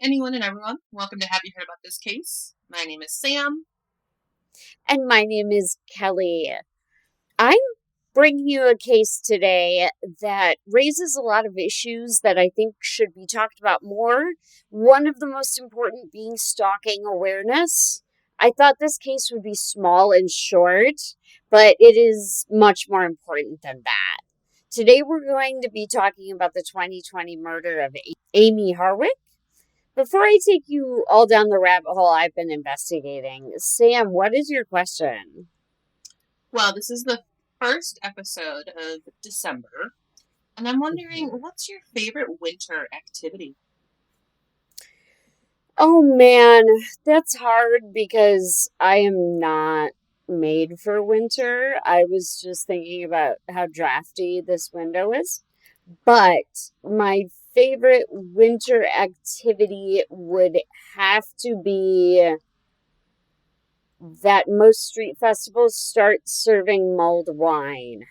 anyone and everyone. Welcome to Have You Heard About This Case? My name is Sam. And my name is Kelly. I'm bringing you a case today that raises a lot of issues that I think should be talked about more. One of the most important being stalking awareness. I thought this case would be small and short, but it is much more important than that. Today we're going to be talking about the 2020 murder of Amie Harwick. Before I take you all down the rabbit hole I've been investigating, Sam, what is your question? Well, this is the first episode of December, and I'm wondering, what's your favorite winter activity? Oh man, that's hard because I am not made for winter. I was just thinking about how drafty this window is. But my favorite winter activity would have to be that most street festivals start serving mulled wine.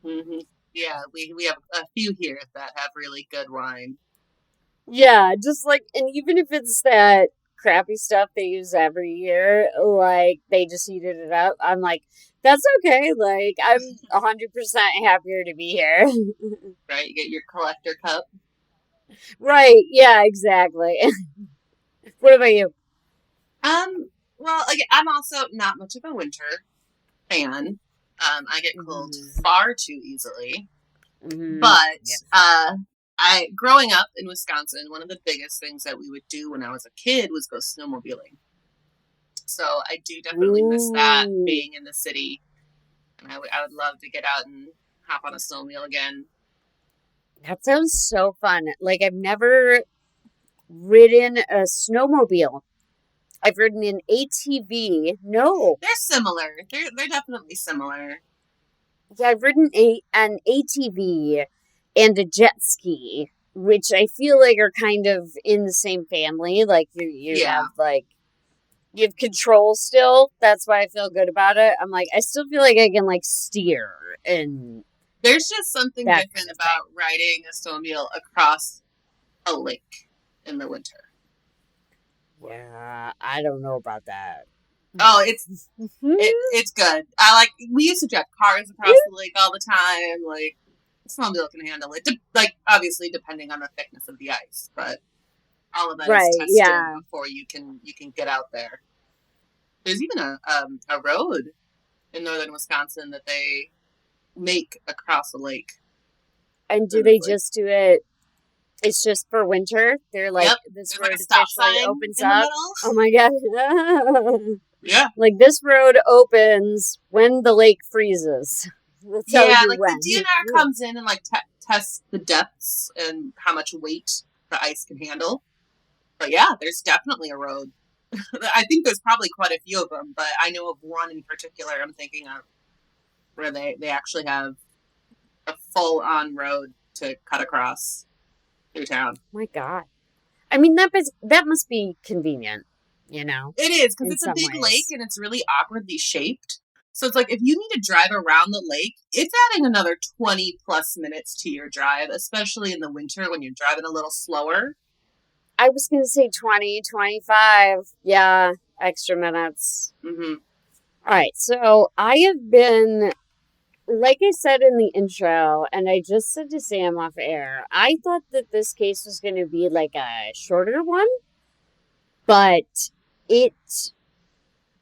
Mm-hmm. Yeah, we have a few here that have really good wine. Yeah, just like, and even if it's that crappy stuff they use every year, like they just heated it up, I'm like, that's okay. Like, I'm 100% happier to be here. Right? You get your collector cup. Right, yeah, exactly. What about you? Well, I'm also not much of a winter fan. I get cold Mhm. far too easily. Mhm. But Yeah. growing up in Wisconsin, one of the biggest things that we would do when I was a kid was go snowmobiling. So I do definitely miss that, Ooh, being in the city, and I would love to get out and hop on a snowmobile again. that sounds so fun. Like, I've never ridden a snowmobile. I've ridden an ATV. No. They're similar. They're definitely similar. Yeah, I've ridden an ATV and a jet ski, which I feel like are kind of in the same family. Like you Yeah. have you have control still. That's why I feel good about it. I'm like, I still feel like I can like steer and There's just something that different kind of about riding a snowmobile across a lake in the winter. thing. Yeah, I don't know about that. Oh, it's good. We used to drive cars across the lake all the time. Like, snowmobile can handle it. Obviously depending on the thickness of the ice, but all of that is Right, tested yeah. before you can get out there. There's even a road in northern Wisconsin that they make across the lake. And do they just do it? It's just for winter. They're like, Yep. this There's road like a stop officially sign opens in the up. middle. Oh my god. Yeah. Like, this road opens when the lake freezes. We'll tell Yeah, you like when. the DNR comes in and tests the depths and how much weight the ice can handle. But yeah, there's definitely a road. I think there's probably quite a few of them, but I know of one in particular I'm thinking of where they actually have a full-on road to cut across through town. Oh my god. I mean, that must be convenient, you know, It is, because in it's a some big lake ways. and it's really awkwardly shaped. So it's like if you need to drive around the lake, it's adding another 20 plus minutes to your drive, especially in the winter when you're driving a little slower. I was going to say 20, 25. Yeah, extra minutes. Mm-hmm. All right, so I have been, like I said in the intro, and I just said to Sam off air, I thought that this case was going to be like a shorter one, but it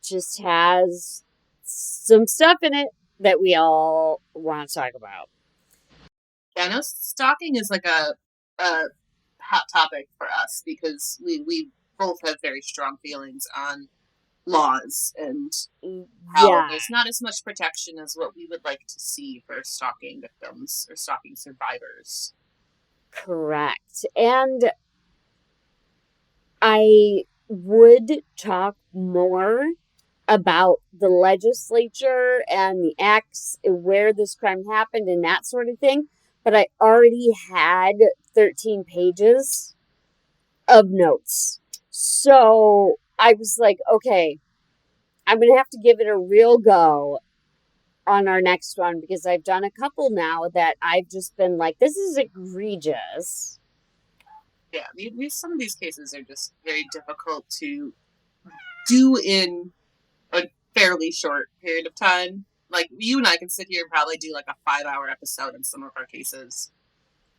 just has some stuff in it that we all want to talk about. Yeah, I know stalking is like a hot topic for us because we both have very strong feelings on laws and how there's not as much protection as what we would like to see for stalking victims or stalking survivors. Correct. And I would talk more about the legislature and the acts where this crime happened and that sort of thing. But I already had 13 pages of notes. So I was like, okay, I'm going to have to give it a real go on our next one because I've done a couple now that I've just been like, this is egregious. Yeah, some of these cases are just very difficult to do in a fairly short period of time. Like, you and I can sit here and probably do like a 5-hour episode in some of our cases.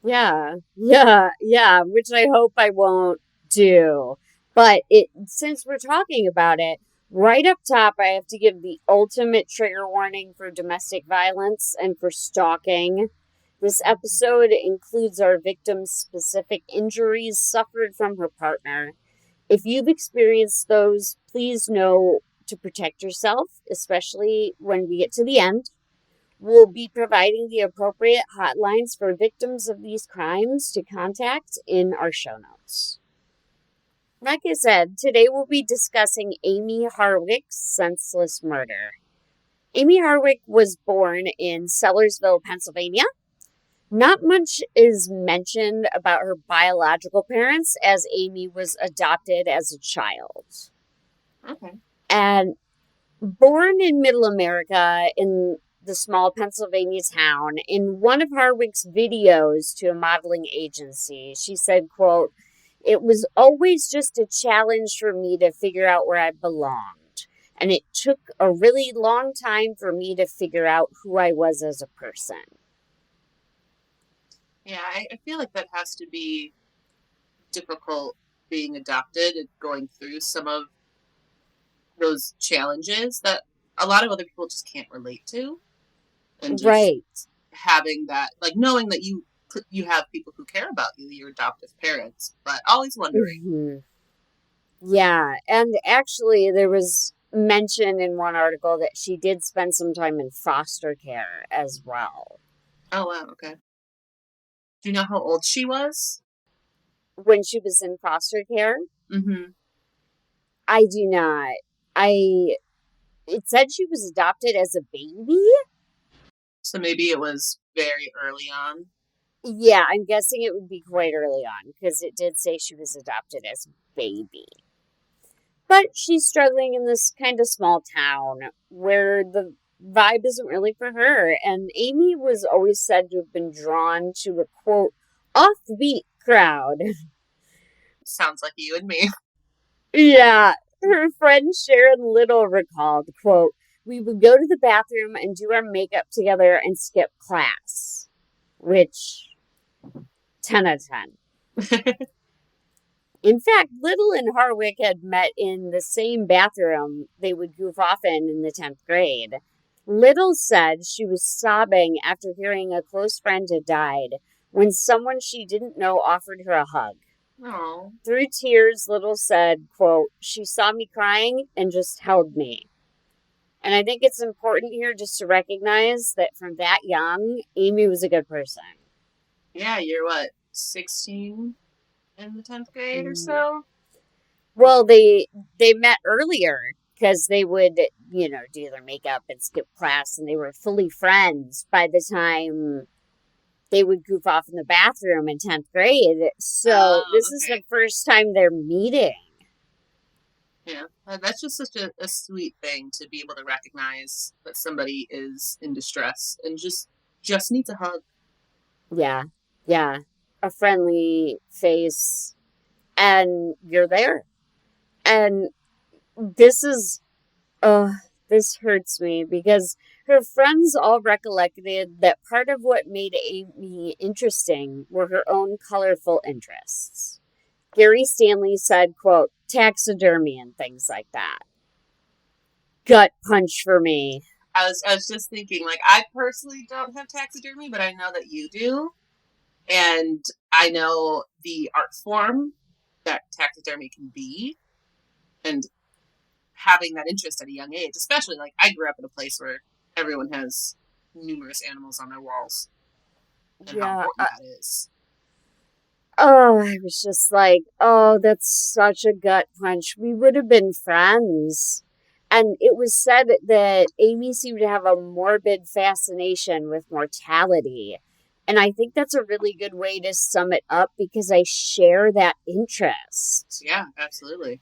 Yeah, which I hope I won't do. But since we're talking about it, right up top, I have to give the ultimate trigger warning for domestic violence and for stalking. This episode includes our victim's specific injuries suffered from her partner. If you've experienced those, please know to protect yourself, especially when we get to the end. We'll be providing the appropriate hotlines for victims of these crimes to contact in our show notes. Like I said, today we'll be discussing Amie Harwick's senseless murder. Amie Harwick was born in Sellersville, Pennsylvania. Not much is mentioned about her biological parents, as Amie was adopted as a child. Okay. And born in Middle America in the small Pennsylvania town, in one of Harwick's videos to a modeling agency, she said, quote, "It was always just a challenge for me to figure out where I belonged. And it took a really long time for me to figure out who I was as a person." Yeah, I feel like that has to be difficult, being adopted and going through some of those challenges that a lot of other people just can't relate to. And just Right. having that, like, knowing that you have people who care about you, your adoptive parents, but always wondering. Mm-hmm. Yeah. And actually, there was mention in one article that she did spend some time in foster care as well. Oh, wow, okay. Do you know how old she was? When she was in foster care, Mm-hmm. I do not. I It said she was adopted as a baby. So maybe it was very early on. Yeah, I'm guessing it would be quite early on because it did say she was adopted as a baby. But she's struggling in this kind of small town where the vibe isn't really for her. And Amie was always said to have been drawn to a quote, offbeat crowd. Sounds like you and me. Yeah, her friend Sharon Little recalled, quote, "We would go to the bathroom and do our makeup together and skip class," which 10 out of 10. In fact, Little and Harwick had met in the same bathroom they would goof off in the 10th grade. Little said she was sobbing after hearing a close friend had died when someone she didn't know offered her a hug. Oh, Through tears, Little said, quote, "She saw me crying and just held me." And I think it's important here just to recognize that from that young, Amie was a good person. yeah, you're what, 16 in the 10th grade or so? Well, they met earlier because they would, do their makeup and skip class, and they were fully friends by the time they would goof off in the bathroom in 10th grade. So Oh, this is okay. the first time they're meeting. Yeah, that's just such a sweet thing to be able to recognize that somebody is in distress and just needs a hug. Yeah, yeah. A friendly face, and you're there. And this is, this hurts me because her friends all recollected that part of what made Amie interesting were her own colorful interests. Gary Stanley said, quote, "Taxidermy and things like that." Gut punch for me. I was just thinking, like, I personally don't have taxidermy, but I know that you do. And I know the art form that taxidermy can be, and having that interest at a young age, especially, like, I grew up in a place where everyone has numerous animals on their walls and how Yeah. important that is. Oh, I was just like, oh, that's such a gut punch. We would have been friends. And it was said that Amie seemed to have a morbid fascination with mortality. And I think that's a really good way to sum it up because I share that interest. Yeah, absolutely.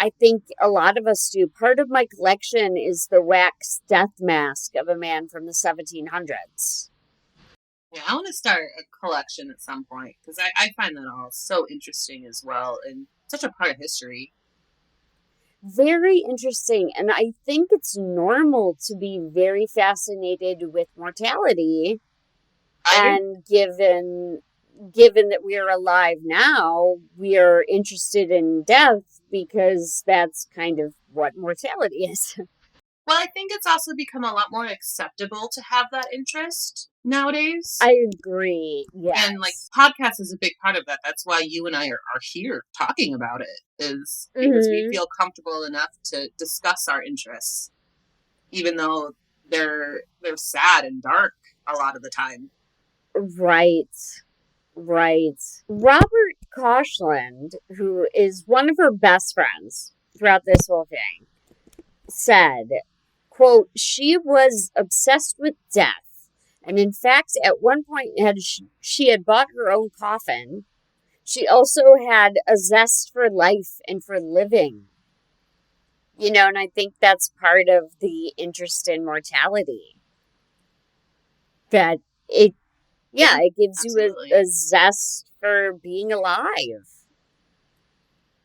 I think a lot of us do. Part of my collection is the wax death mask of a man from the 1700s. Yeah, I want to start a collection at some point because I find that all so interesting as well and such a part of history. Very interesting. And I think it's normal to be very fascinated with mortality. I agree. And given that we are alive now, we are interested in death because that's kind of what mortality is. Well, I think it's also become a lot more acceptable to have that interest nowadays. I agree. And like Yes. podcast is a big part of that. That's why you and I are here talking about it, is because we Hmm. feel comfortable enough to discuss our interests, even though they're sad and dark a lot of the time. Right. Right. Robert Koshland, who is one of her best friends throughout this whole thing, said, quote, she was obsessed with death. And in fact, at one point, she had bought her own coffin. She also had a zest for life and for living. And I think that's part of the interest in mortality. That it, yeah, Yeah, it gives you absolutely. a zest for being alive.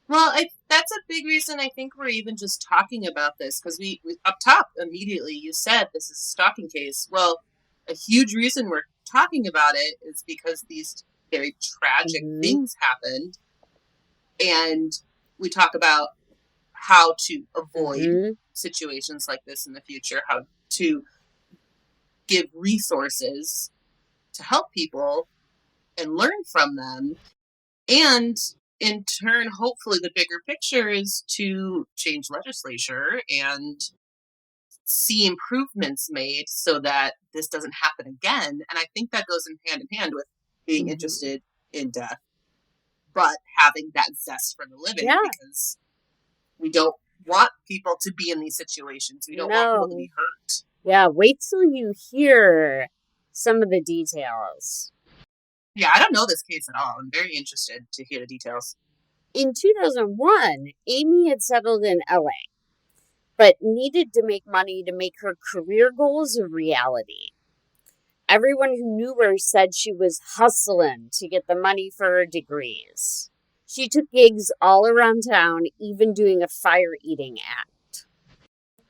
Well, that's a big reason I think we're even just talking about this because we up top immediately you said this is a stalking case. Well, a huge reason we're talking about it is because these very tragic Mm-hmm. things happened, and we talk about how to avoid Mm-hmm. situations like this in the future, how to give resources to help people and learn from them, and in turn, hopefully, the bigger picture is to change legislature and see improvements made so that this doesn't happen again. And I think that goes in hand with being Mm-hmm. interested in death, but having that zest for the living Yeah. because we don't want people to be in these situations. We don't want people to No. be hurt. Yeah, wait till you hear some of the details. Yeah, I don't know this case at all. I'm very interested to hear the details. In 2001, Amie had settled in LA, but needed to make money to make her career goals a reality. Everyone who knew her said she was hustling to get the money for her degrees. She took gigs all around town, even doing a fire eating act.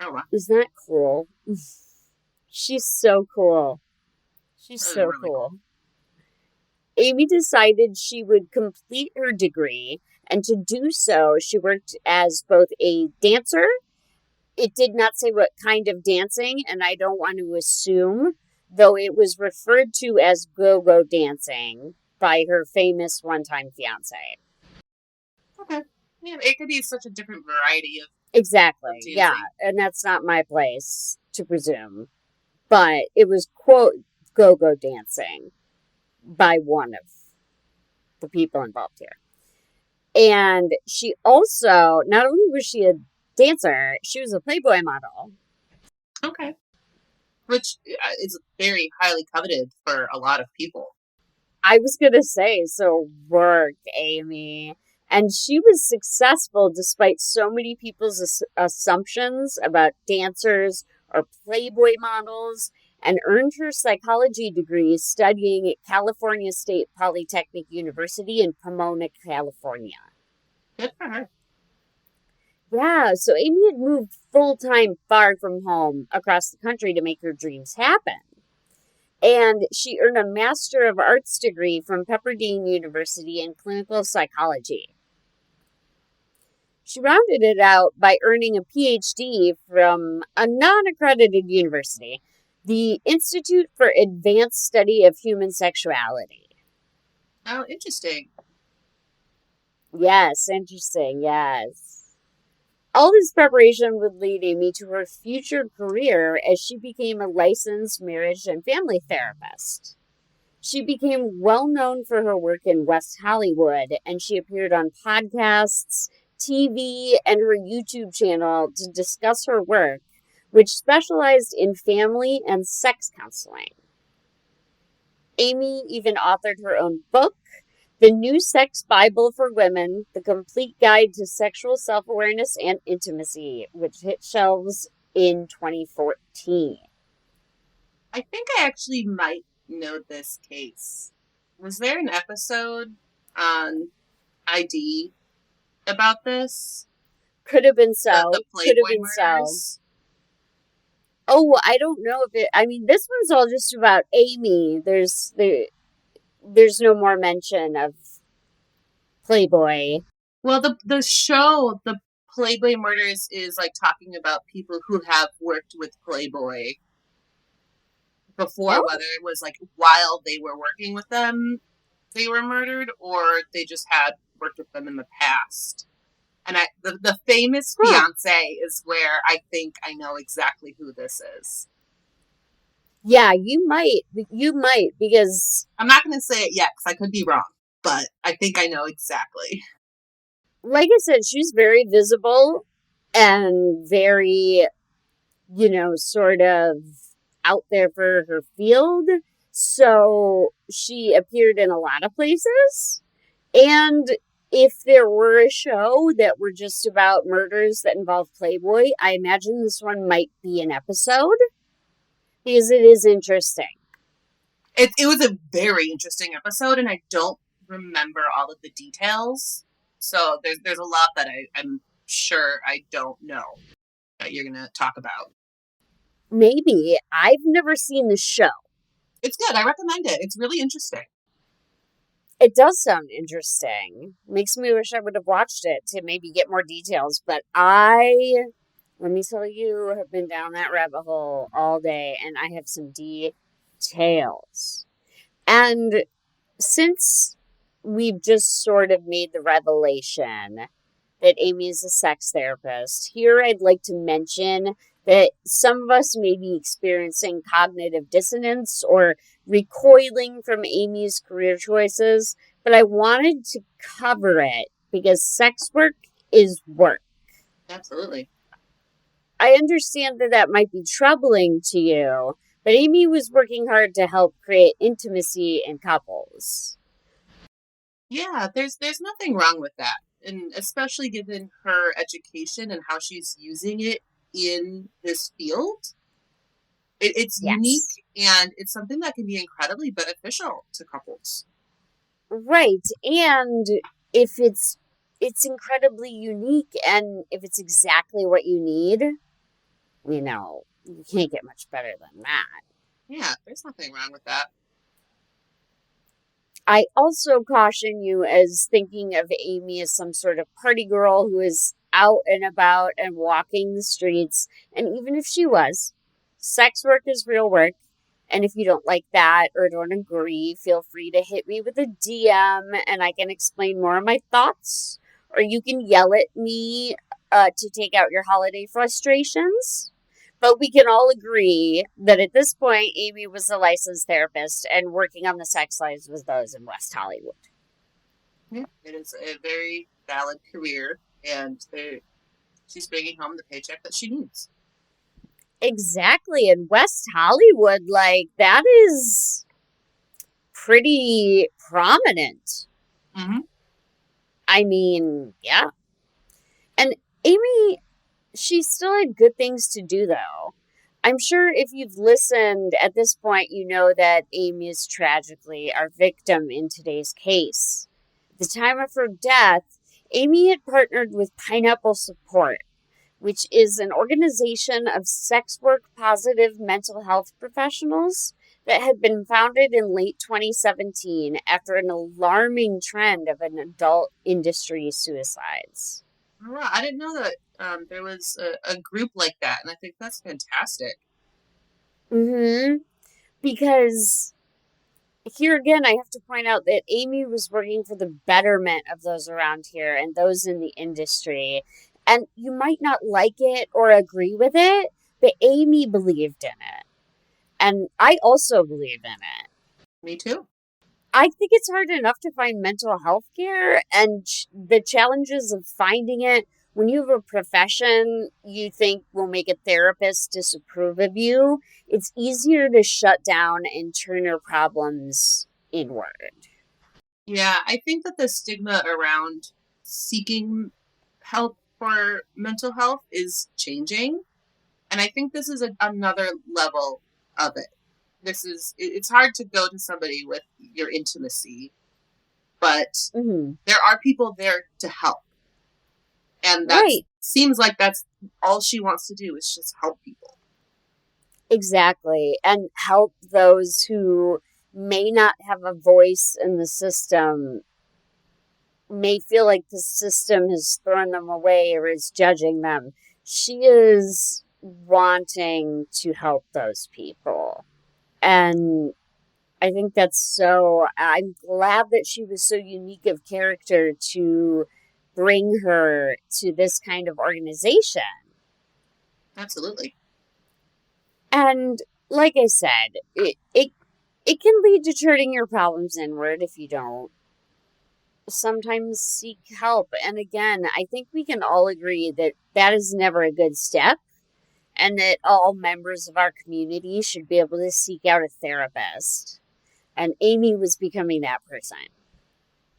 Oh, wow. Isn't that cool? She's so cool. She's That is so really cool. cool. Amie decided she would complete her degree, and to do so, she worked as both a dancer. It did not say what kind of dancing, and I don't want to assume, though it was referred to as go go dancing by her famous one time fiance. Okay. Yeah, it could be such a different variety of Exactly, yeah, dancing. and that's not my place to presume. But it was, quote, go go dancing by one of the people involved here. And she also, not only was she a dancer, she was a Playboy model. Okay. Which is very highly coveted for a lot of people. I was going to say, so work, Amie. And she was successful despite so many people's assumptions about dancers or Playboy models, and earned her psychology degree studying at California State Polytechnic University in Pomona, California. Good for her. Yeah, so Amie had moved full time far from home across the country to make her dreams happen. And she earned a Master of Arts degree from Pepperdine University in clinical psychology. She rounded it out by earning a PhD from a non accredited university, the Institute for Advanced Study of Human Sexuality. Oh, interesting. Yes, interesting, yes. All this preparation would lead Amie to her future career as she became a licensed marriage and family therapist. She became well known for her work in West Hollywood, and she appeared on podcasts, TV, and her YouTube channel to discuss her work, which specialized in family and sex counseling. Amie even authored her own book, The New Sex Bible for Women, The Complete Guide to Sexual Self-Awareness and Intimacy, which hit shelves in 2014. I think I actually might know this case. Was there an episode on ID about this? Could have been The so. Could have Playboy been so. murders? Oh, I don't know if it. I mean, this one's all just about Amie. There's no more mention of Playboy. Well, the show, the Playboy murders, is like talking about people who have worked with Playboy before, Oh, whether it was like while they were working with them, they were murdered, or they just had worked with them in the past. And the famous huh. fiance is where I think I know exactly who this is. Yeah, you might. You might because, I'm not going to say it yet because I could be wrong, but I think I know exactly. like I said, she's very visible and very, sort of out there for her field. So she appeared in a lot of places. And if there were a show that were just about murders that involved Playboy, I imagine this one might be an episode because it is interesting. It was a very interesting episode, and I don't remember all of the details. So there's a lot that I'm sure I don't know that you're going to talk about. Maybe. I've never seen the show. It's good. I recommend it. It's really interesting. It does sound interesting. Makes me wish I would have watched it to maybe get more details, but let me tell you, have been down that rabbit hole all day and I have some details. And since we've just sort of made the revelation that Amie is a sex therapist, here I'd like to mention that some of us may be experiencing cognitive dissonance or recoiling from Amie's career choices, but I wanted to cover it because sex work is work. Absolutely. I understand that that might be troubling to you, but Amie was working hard to help create intimacy in couples. Yeah, there's nothing wrong with that. And especially given her education and how she's using it in this field. It's unique, Yes. and it's something that can be incredibly beneficial to couples. Right. And if it's incredibly unique and if it's exactly what you need, you can't get much better than that. Yeah, there's nothing wrong with that. I also caution you as thinking of Amie as some sort of party girl who is out and about and walking the streets. And even if she was, sex work is real work. And if you don't like that or don't agree, feel free to hit me with a DM and I can explain more of my thoughts. Or you can yell at me to take out your holiday frustrations. But we can all agree that at this point, Amie was a licensed therapist and working on the sex lives with those in West Hollywood. Yeah, it is a very valid career, and she's bringing home the paycheck that she needs. Exactly. In West Hollywood, that is pretty prominent. Mm-hmm. I mean, yeah. And Amie, she still had good things to do, though. I'm sure if you've listened at this point, you know that Amie is tragically our victim in today's case. At the time of her death, Amie had partnered with Pineapple Support, which is an organization of sex work positive mental health professionals that had been founded in late 2017 after an alarming trend of an adult industry suicides. Oh, wow, I didn't know that there was a group like that, and I think that's fantastic. Mm-hmm. Because here again, I have to point out that Amie was working for the betterment of those around here and those in the industry. And you might not like it or agree with it, but Amie believed in it. And I also believe in it. Me too. I think it's hard enough to find mental health care, and the challenges of finding it when you have a profession you think will make a therapist disapprove of you. It's easier to shut down and turn your problems inward. Yeah, I think that the stigma around seeking help for mental health is changing. And I think this is another level of it. it's hard to go to somebody with your intimacy, but Mm-hmm. there are people there to help. And that Right. seems like that's all she wants to do, is just help people. Exactly. And help those who may not have a voice in the system, may feel like the system has thrown them away or is judging them. She is wanting to help those people. And I think I'm glad that she was so unique of character to bring her to this kind of organization. Absolutely. And like I said, it can lead to turning your problems inward if you don't sometimes seek help. And again, I think we can all agree that that is never a good step, and that all members of our community should be able to seek out a therapist. And Amie was becoming that person.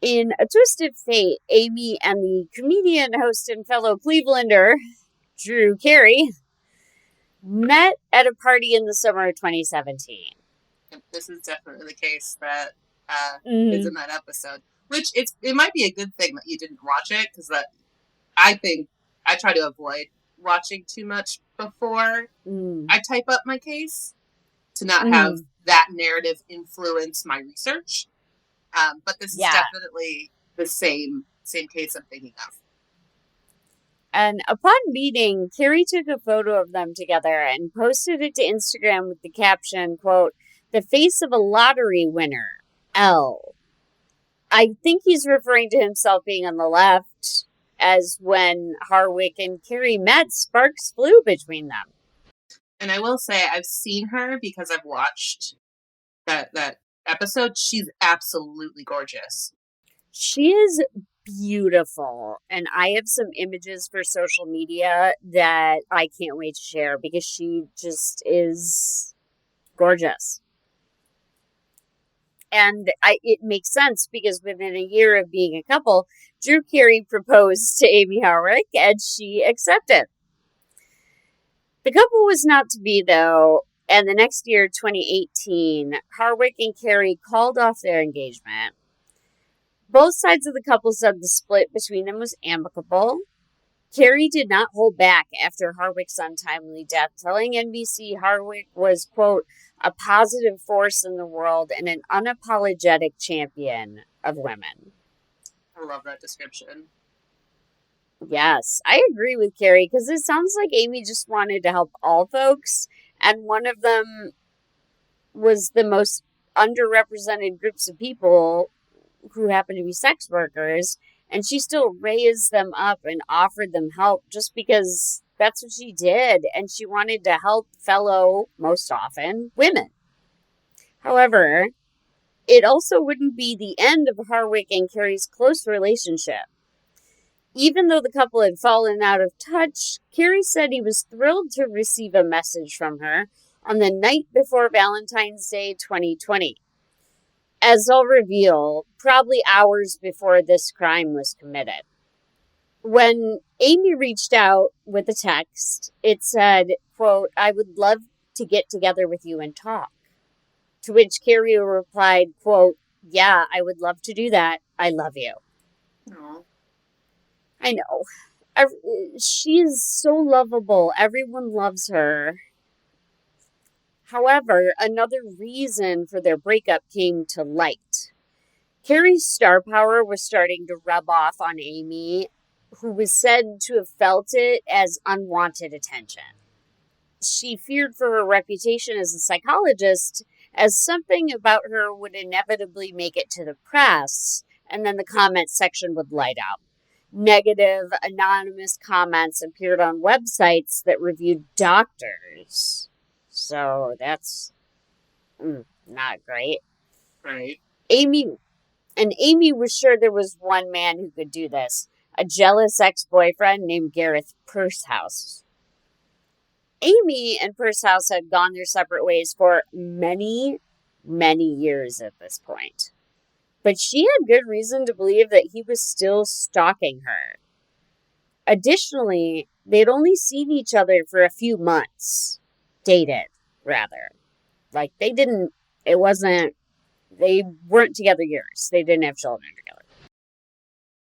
In a twist of fate, Amie and the comedian, host, and fellow Clevelander, Drew Carey, met at a party in the summer of 2017. This is definitely the case that is Mm-hmm. in that episode. Which it might be a good thing that you didn't watch it, because I think I try to avoid watching too much before I type up my case, to not have that narrative influence my research. But this is definitely the same case I'm thinking of. And upon meeting, Carrie took a photo of them together and posted it to Instagram with the caption, quote, "The face of a lottery winner, L." I think he's referring to himself being on the left, as when Harwick and Carrie met, sparks flew between them. And I will say, I've seen her because I've watched that episode. She's absolutely gorgeous. She is beautiful, and I have some images for social media that I can't wait to share because she just is gorgeous. And it makes sense because within a year of being a couple, Drew Carey proposed to Amie Harwick and she accepted. The couple was not to be, though, and the next year, 2018, Harwick and Carey called off their engagement. Both sides of the couple said the split between them was amicable. Carey did not hold back after Harwick's untimely death, telling NBC Harwick was, quote, "a positive force in the world and an unapologetic champion of women." I love that description. Yes, I agree with Carrie, because it sounds like Amie just wanted to help all folks, and one of them was the most underrepresented groups of people who happen to be sex workers, and she still raised them up and offered them help just because that's what she did, and she wanted to help fellow, most often, women. However, it also wouldn't be the end of Harwick and Carrie's close relationship. Even though the couple had fallen out of touch, Carey said he was thrilled to receive a message from her on the night before Valentine's Day 2020. As I'll reveal, probably hours before this crime was committed. When Amie reached out with a text, it said, quote, "I would love to get together with you and talk." To which Carey replied, quote, "Yeah, I would love to do that. I love you." Aww. I know. She is so lovable. Everyone loves her. However, another reason for their breakup came to light. Carrie's star power was starting to rub off on Amie, who was said to have felt it as unwanted attention. She feared for her reputation as a psychologist, as something about her would inevitably make it to the press, and then the comment section would light up. Negative, anonymous comments appeared on websites that reviewed doctors. So that's not great. Right. Amie was sure there was one man who could do this, a jealous ex-boyfriend named Gareth Pursehouse. Amie and Pursehouse had gone their separate ways for many, many years at this point. But she had good reason to believe that he was still stalking her. Additionally, they'd only seen each other for a few months. Dated, rather. Like, they weren't together years. They didn't have children together.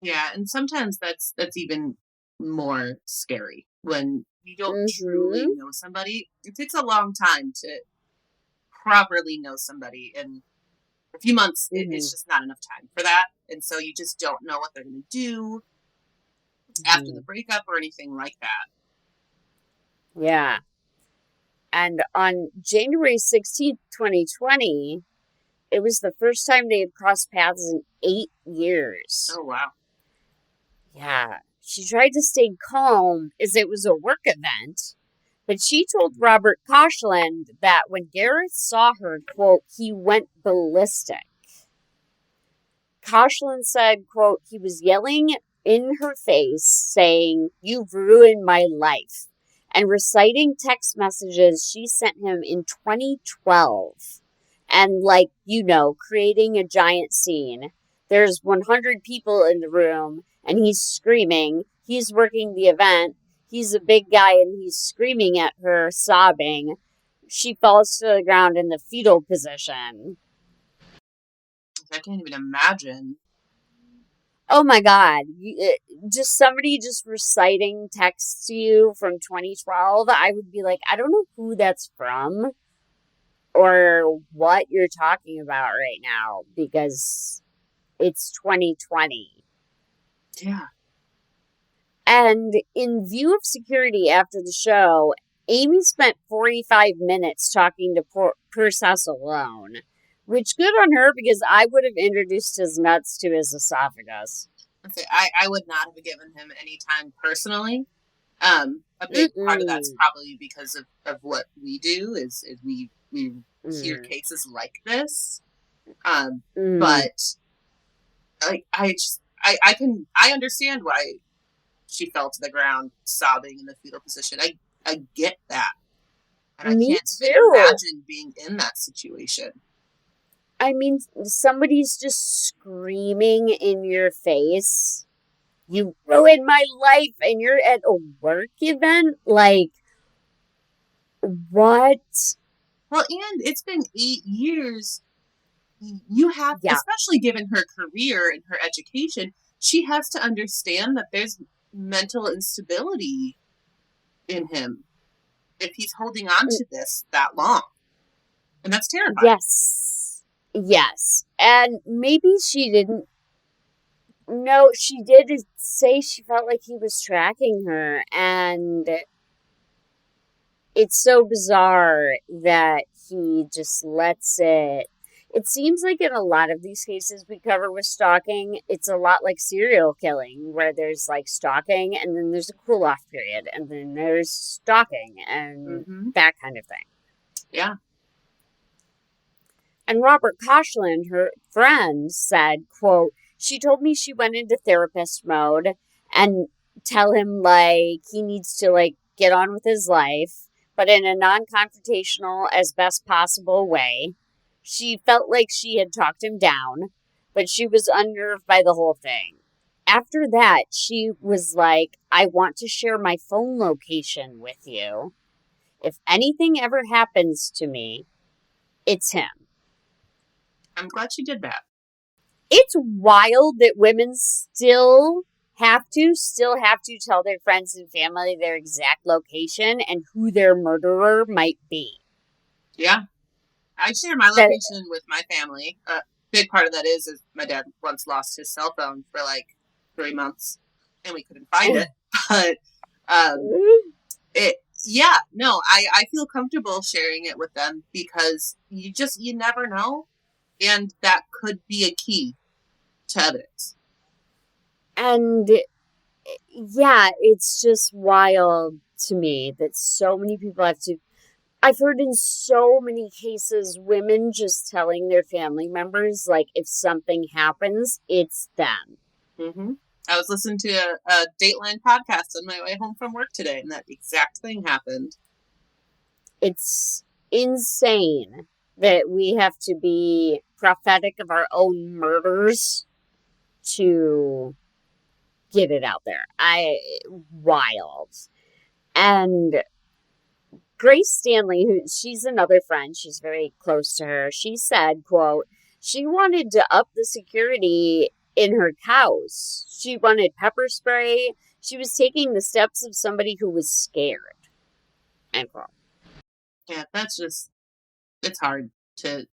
Yeah, and sometimes that's even more scary when you don't truly Mm-hmm. know somebody. It takes a long time to properly know somebody, and a few months Mm-hmm. it's just not enough time for that, and so you just don't know what they're going to do after Mm-hmm. the breakup or anything like that. Yeah. And on January 16th, 2020, it was the first time they had crossed paths in 8 years. Oh wow. Yeah. She tried to stay calm as it was a work event, but she told Robert Koshland that when Gareth saw her, quote, he went ballistic. Koshland said, quote, he was yelling in her face, saying, "You've ruined my life," and reciting text messages she sent him in 2012. And, like, creating a giant scene. There's 100 people in the room, and he's screaming. He's working the event. He's a big guy, and he's screaming at her, sobbing. She falls to the ground in the fetal position. I can't even imagine. Oh my God. Just somebody just reciting texts to you from 2012, I would be like, I don't know who that's from or what you're talking about right now because it's 2020. Yeah. And in view of security after the show, Amie spent 45 minutes talking to Pursehouse alone, which good on her because I would have introduced his nuts to his esophagus. Okay, I would not have given him any time personally. A big part of that's Mm-mm. probably because of what we do is we hear Mm. cases like this. Mm. But like I understand why she fell to the ground sobbing in the fetal position. I get that. And I Me can't even too. imagine being in that situation. I mean, somebody's just screaming in your face. You ruined my life, and you're at a work event? Like, what? Well, and it's been 8 years. You have, Yeah. especially given her career and her education, she has to understand that there's mental instability in him if he's holding on Mm. to this that long. And that's terrifying. Yes. Yes. And maybe she didn't. No, she did say she felt like he was tracking her. And it's so bizarre that he just lets it. It seems like in a lot of these cases we cover with stalking, it's a lot like serial killing, where there's like stalking and then there's a cool off period and then there's stalking and Mm-hmm. that kind of thing. Yeah. And Robert Koshland, her friend, said, quote, she told me she went into therapist mode and tell him like he needs to like get on with his life, but in a non-confrontational as best possible way. She felt like she had talked him down, but she was unnerved by the whole thing. After that, she was like, I want to share my phone location with you. If anything ever happens to me, it's him. I'm glad she did that. It's wild that women still have to tell their friends and family their exact location and who their murderer might be. Yeah. I share my That location with my family. Big part of that is my dad once lost his cell phone for like 3 months and we couldn't find it. But um, it, yeah, no, I feel comfortable sharing it with them because you never know. And that could be a key to evidence. and yeah, it's just wild to me that so many people have to. I've heard in so many cases women just telling their family members, like, if something happens, it's them. Mm-hmm. I was listening to a Dateline podcast on my way home from work today, and that exact thing happened. It's insane that we have to be prophetic of our own murders to get it out there. Wild. And Grace Stanley, she's another friend, she's very close to her, she said, quote, she wanted to up the security in her house. She wanted pepper spray. She was taking the steps of somebody who was scared. End quote. Yeah, that's just, it's hard to,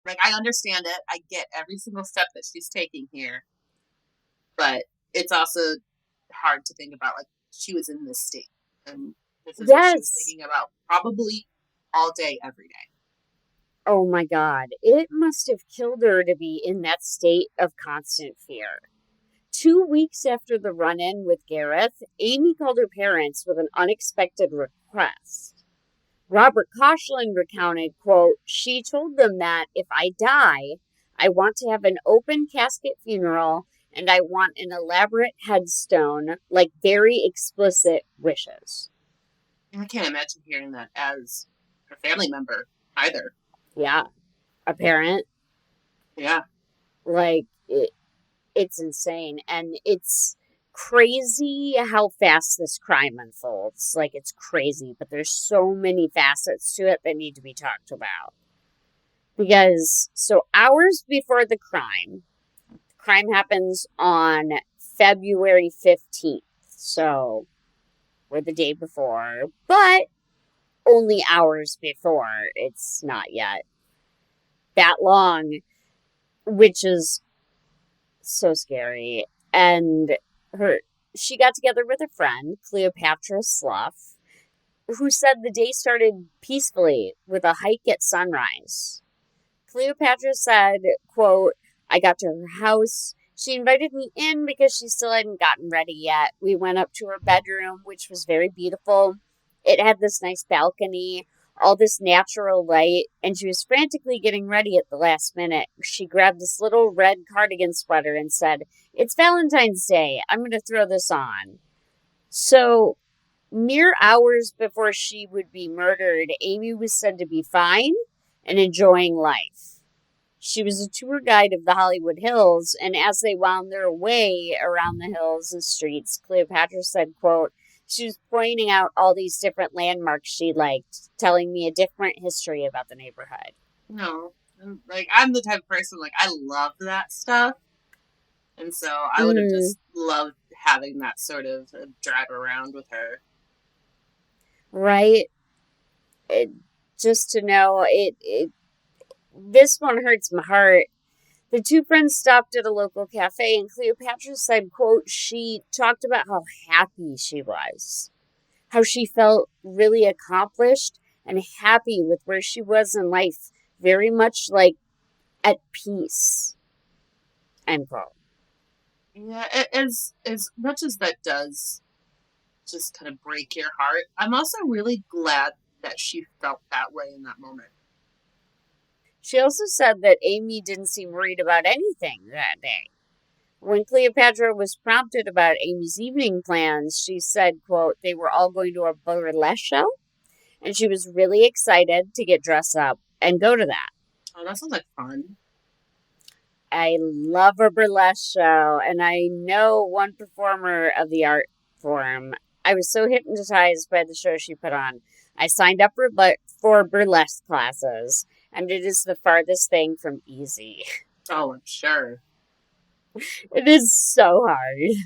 like, I understand it. I get every single step that she's taking here, but it's also hard to think about, like, she was in this state, and this is what she was Yes. thinking about probably all day, every day. Oh my God. It must have killed her to be in that state of constant fear. 2 weeks after the run in with Gareth, Amie called her parents with an unexpected request. Robert Koshland recounted, quote, she told them that if I die, I want to have an open casket funeral and I want an elaborate headstone, like very explicit wishes. I can't imagine hearing that as her family member either. Yeah, a parent. Yeah. Like, it's insane. And it's crazy how fast this crime unfolds. Like, it's crazy, but there's so many facets to it that need to be talked about. Because, so hours before the crime happens on February 15th. So, we're the day before, but only hours before. It's not yet that long, which is so scary. And she got together with a friend, Cleopatra Slough, who said the day started peacefully with a hike at sunrise. Cleopatra said, quote, I got to her house. She invited me in because she still hadn't gotten ready yet. We went up to her bedroom, which was very beautiful. It had this nice balcony, all this natural light, and she was frantically getting ready at the last minute. She grabbed this little red cardigan sweater and said, it's Valentine's Day. I'm going to throw this on. So, mere hours before she would be murdered, Amie was said to be fine and enjoying life. She was a tour guide of the Hollywood Hills, and as they wound their way around the hills and streets, Cleopatra said, quote, she was pointing out all these different landmarks she liked, telling me a different history about the neighborhood. No. Like, I'm the type of person, like, I love that stuff. And so I would have just loved having that sort of drive around with her. Right? Just to know, this one hurts my heart. The two friends stopped at a local cafe, and Cleopatra said, quote, she talked about how happy she was, how she felt really accomplished and happy with where she was in life, very much like at peace, end quote. Yeah, as much as that does just kind of break your heart, I'm also really glad that she felt that way in that moment. She also said that Amie didn't seem worried about anything that day. When Cleopatra was prompted about Amie's evening plans, she said, quote, they were all going to a burlesque show, and she was really excited to get dressed up and go to that. Oh, that sounds like fun. I love a burlesque show, and I know one performer of the art form. I was so hypnotized by the show she put on. I signed up for burlesque classes, and it is the farthest thing from easy. Oh, I'm sure. It is so hard.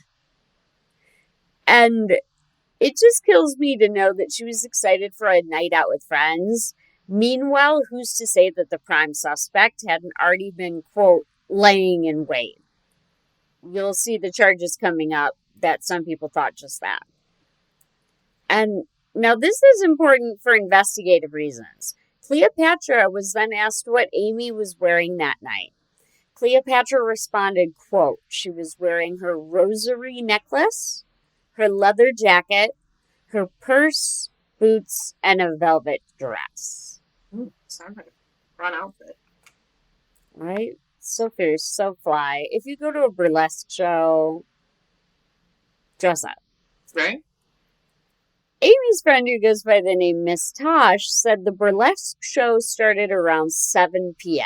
And it just kills me to know that she was excited for a night out with friends. Meanwhile, who's to say that the prime suspect hadn't already been, quote, laying in wait? You'll see the charges coming up that some people thought just that. And now this is important for investigative reasons. Cleopatra was then asked what Amie was wearing that night. Cleopatra responded, quote, she was wearing her rosary necklace, her leather jacket, her purse, boots, and a velvet dress. Sounds like a fun outfit. Right? So fierce, so fly. If you go to a burlesque show, dress up. Right? Amie's friend, who goes by the name Miss Tosh, said the burlesque show started around 7 p.m.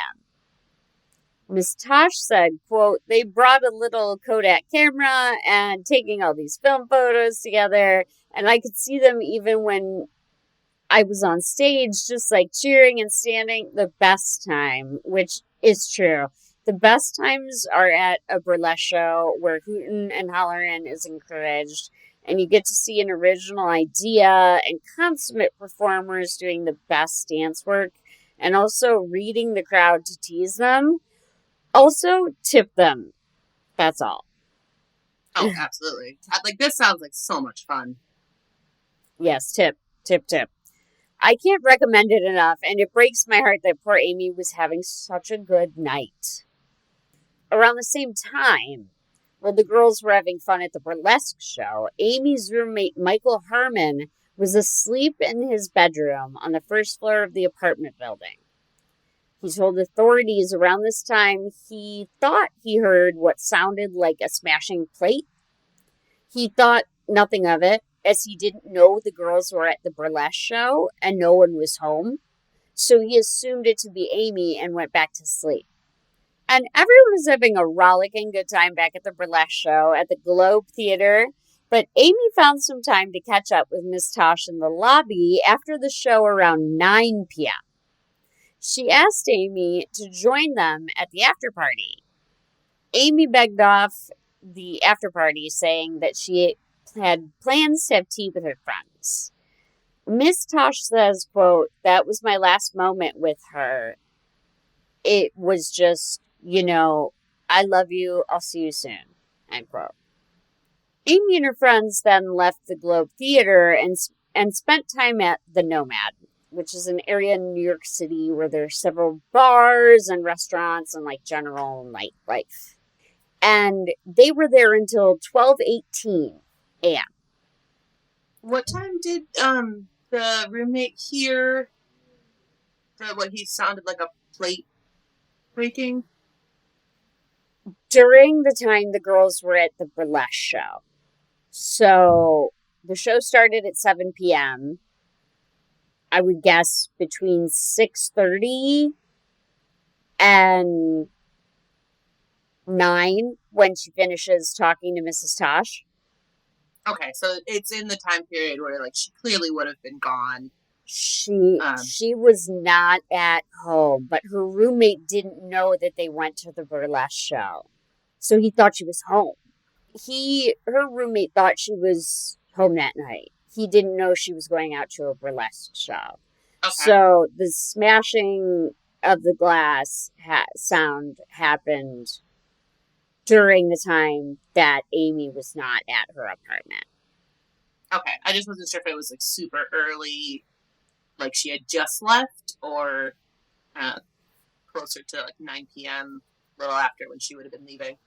Miss Tosh said, quote, they brought a little Kodak camera and taking all these film photos together, and I could see them even when I was on stage just like cheering and standing the best time, which is true. The best times are at a burlesque show where hootin' and hollerin' is encouraged, and you get to see an original idea and consummate performers doing the best dance work, and also reading the crowd to tease them. Also, tip them. That's all. Oh, absolutely. Like, this sounds like so much fun. Yes, tip, tip, tip. I can't recommend it enough, and it breaks my heart that poor Amie was having such a good night. Around the same time, while the girls were having fun at the burlesque show, Amie's roommate Michael Herman was asleep in his bedroom on the first floor of the apartment building. He told authorities around this time he thought he heard what sounded like a smashing plate. He thought nothing of it, as he didn't know the girls were at the burlesque show and no one was home. So he assumed it to be Amie and went back to sleep. And everyone was having a rollicking good time back at the burlesque show at the Globe Theater. But Amie found some time to catch up with Miss Tosh in the lobby after the show around 9 p.m. She asked Amie to join them at the after party. Amie begged off the after party, saying that she had plans to have tea with her friends. Miss Tosh says, quote, "That was my last moment with her. It was just, I love you, I'll see you soon," end quote. Amie and her friends then left the Globe Theater and spent time at the Nomad, which is an area in New York City where there are several bars and restaurants and like general nightlife. And they were there until 12:18 a.m. What time did the roommate hear what he sounded like a plate breaking? During the time the girls were at the burlesque show. So the show started at 7 p.m. I would guess between 6:30 and 9 when she finishes talking to Mrs. Tosh. Okay, so it's in the time period where like she clearly would have been gone. She was not at home, but her roommate didn't know that they went to the burlesque show. So he thought she was home. Her roommate thought she was home that night. He didn't know she was going out to a burlesque show. Okay. So the smashing of the glass sound happened during the time that Amie was not at her apartment. Okay, I just wasn't sure if it was like super early, like she had just left, or closer to like 9 p.m., a little after when she would have been leaving.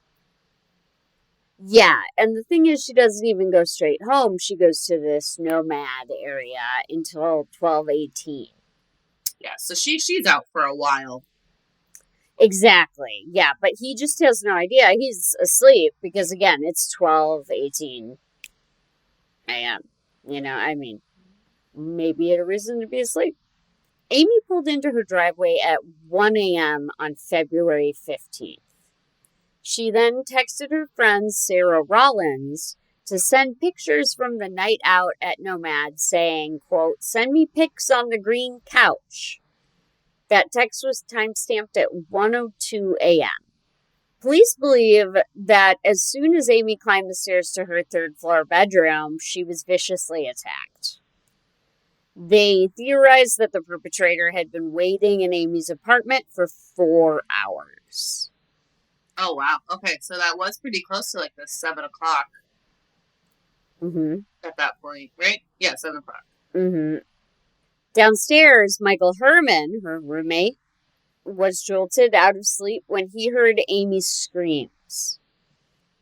Yeah, and the thing is, she doesn't even go straight home. She goes to this Nomad area until 12:18. Yeah, so she's out for a while. Exactly. Yeah, but he just has no idea. He's asleep because, again, it's 12:18 a.m. Maybe he had a reason to be asleep. Amie pulled into her driveway at 1 a.m. on February 15th. She then texted her friend Sarah Rollins to send pictures from the night out at Nomad, saying, quote, "Send me pics on the green couch." That text was timestamped at 1:02 a.m. Police believe that as soon as Amie climbed the stairs to her third-floor bedroom, she was viciously attacked. They theorized that the perpetrator had been waiting in Amie's apartment for 4 hours. Oh, wow. Okay, so that was pretty close to like the 7 o'clock at that point, right? Yeah, 7 o'clock. Downstairs, Michael Herman, her roommate, was jolted out of sleep when he heard Amie's screams.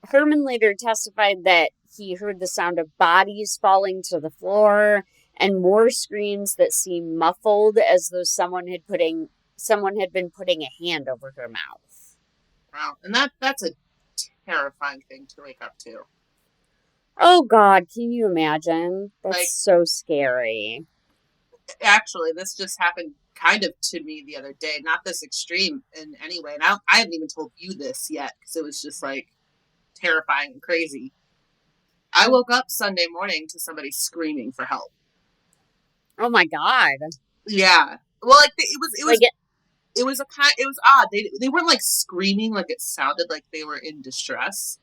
Herman later testified that he heard the sound of bodies falling to the floor and more screams that seemed muffled, as though someone had been putting a hand over her mouth. Wow, and that's a terrifying thing to wake up to. Oh God, can you imagine? That's so scary. Actually, this just happened kind of to me the other day. Not this extreme in any way, and I haven't even told you this yet because it was just like terrifying and crazy. I woke up Sunday morning to somebody screaming for help. Oh my God. Yeah. Well, like Like it. it was a kind. It was odd. They weren't like screaming like it sounded like they were in distress.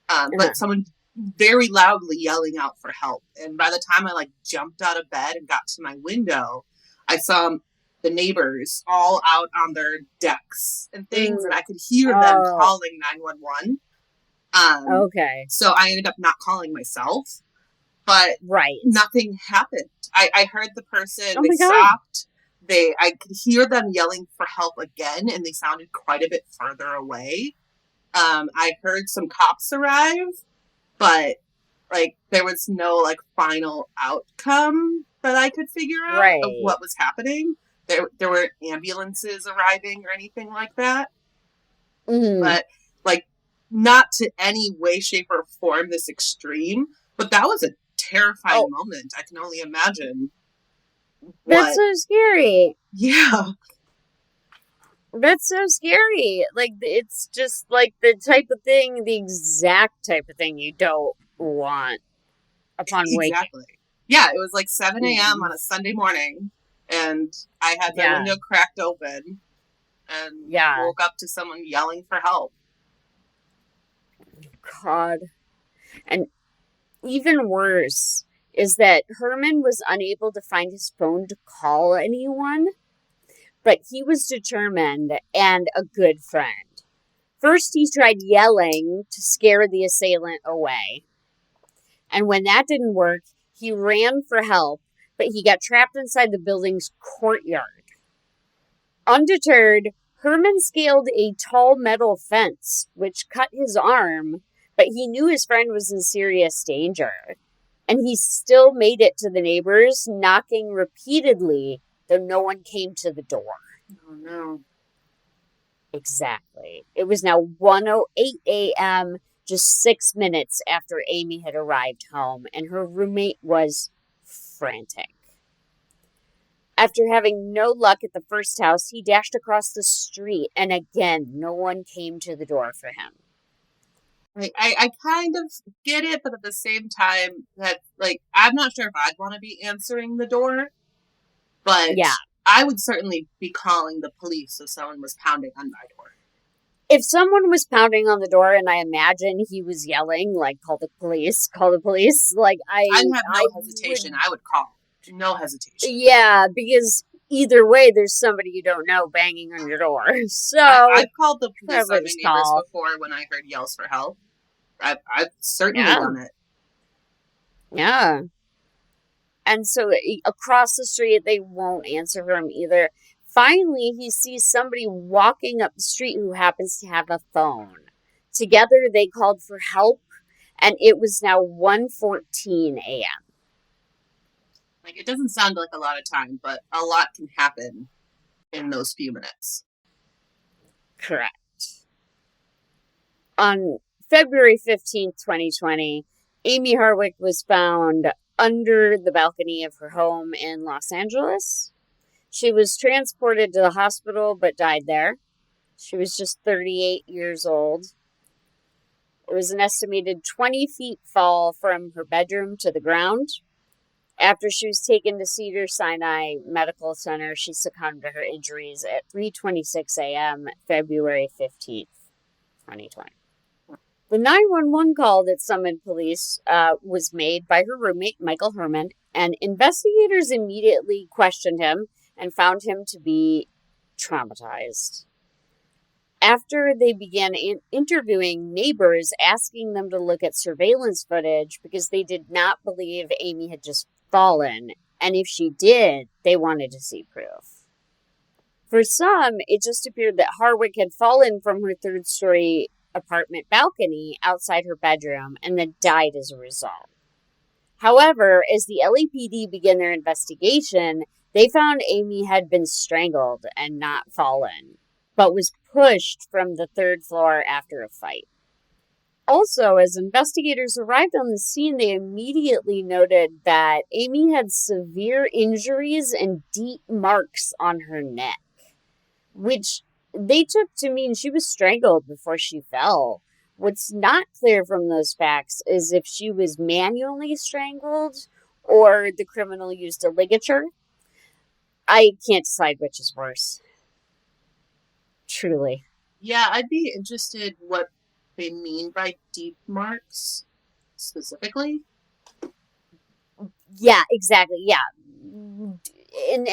Uh, But someone very loudly yelling out for help. And by the time I like jumped out of bed and got to my window, I saw the neighbors all out on their decks and things, and mm, I could hear them oh, calling 911. okay. So I ended up not calling myself, but Right. nothing happened. I heard the person, Oh they my God. stopped. I could hear them yelling for help again, and they sounded quite a bit further away. I heard some cops arrive, but like there was no like final outcome that I could figure out of Right. what was happening. There weren't ambulances arriving or anything like that. Mm. But like not to any way, shape, or form this extreme. But that was a terrifying Oh, moment. I can only imagine that's what. so scary. Yeah, That's so scary. Like, it's just like the type of thing, the exact type of thing you don't want upon waking. exactly. Yeah, it was like 7 a.m. Mhm. on a Sunday morning, and I had my Yeah. window cracked open and Yeah. woke up to someone yelling for help. God. And even worse is that Herman was unable to find his phone to call anyone, but he was determined and a good friend. First, he tried yelling to scare the assailant away. And when that didn't work, he ran for help, but he got trapped inside the building's courtyard. Undeterred, Herman scaled a tall metal fence, which cut his arm, but he knew his friend was in serious danger. And he still made it to the neighbors, knocking repeatedly, though no one came to the door. Oh no. Exactly. It was now 1:08 a.m., just 6 minutes after Amie had arrived home, and her roommate was frantic. After having no luck at the first house, he dashed across the street, and again, no one came to the door for him. Like I kind of get it, but at the same time that like I'm not sure if I'd want to be answering the door, but Yeah. I would certainly be calling the police if someone was pounding on my door. If someone was pounding on the door and I imagine he was yelling, like, call the police, like, I'd have I no hesitation. would, I would call. No hesitation. yeah, because either way, there's somebody you don't know banging on your door. So, I've called the police probably on my just neighbors call. before when I heard yells for help. I've certainly Yeah. done it. Yeah. And so across the street, they won't answer for him either. Finally, he sees somebody walking up the street who happens to have a phone. Together, they called for help, and it was now 1:14 a.m. Like it doesn't sound like a lot of time, but a lot can happen in those few minutes. Correct. On February 15th, 2020, Amie Harwick was found under the balcony of her home in Los Angeles. She was transported to the hospital but died there. She was just 38 years old. It was an estimated 20 feet fall from her bedroom to the ground. After she was taken to Cedar Sinai Medical Center, she succumbed to her injuries at 3:26 a.m., February 15th, 2020. The 911 call that summoned police was made by her roommate, Michael Herman, and investigators immediately questioned him and found him to be traumatized. After they began interviewing neighbors, asking them to look at surveillance footage because they did not believe Amie had just fallen, and if she did, they wanted to see proof. For some, it just appeared that Harwick had fallen from her third-story apartment balcony outside her bedroom and then died as a result. However, as the LAPD began their investigation, they found Amie had been strangled and not fallen, but was pushed from the third floor after a fight. Also, as investigators arrived on the scene, they immediately noted that Amie had severe injuries and deep marks on her neck, which they took to mean she was strangled before she fell. What's not clear from those facts is if she was manually strangled or the criminal used a ligature. I can't decide which is worse. Truly. Yeah, I'd be interested what they mean by deep marks specifically. Yeah, exactly. Yeah. And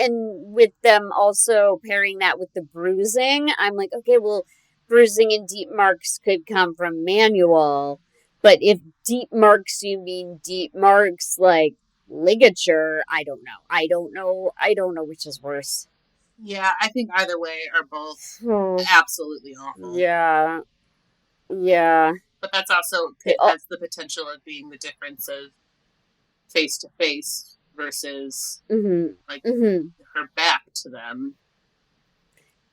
with them also pairing that with the bruising, I'm like, okay, well, bruising and deep marks could come from manual, but if deep marks you mean deep marks like ligature, I don't know. I don't know which is worse. Yeah, I think either way are both Hmm. absolutely awful. Yeah. Yeah. But that's also They all, has the potential of being the difference of face to face versus mm-hmm, like mm-hmm. her back to them.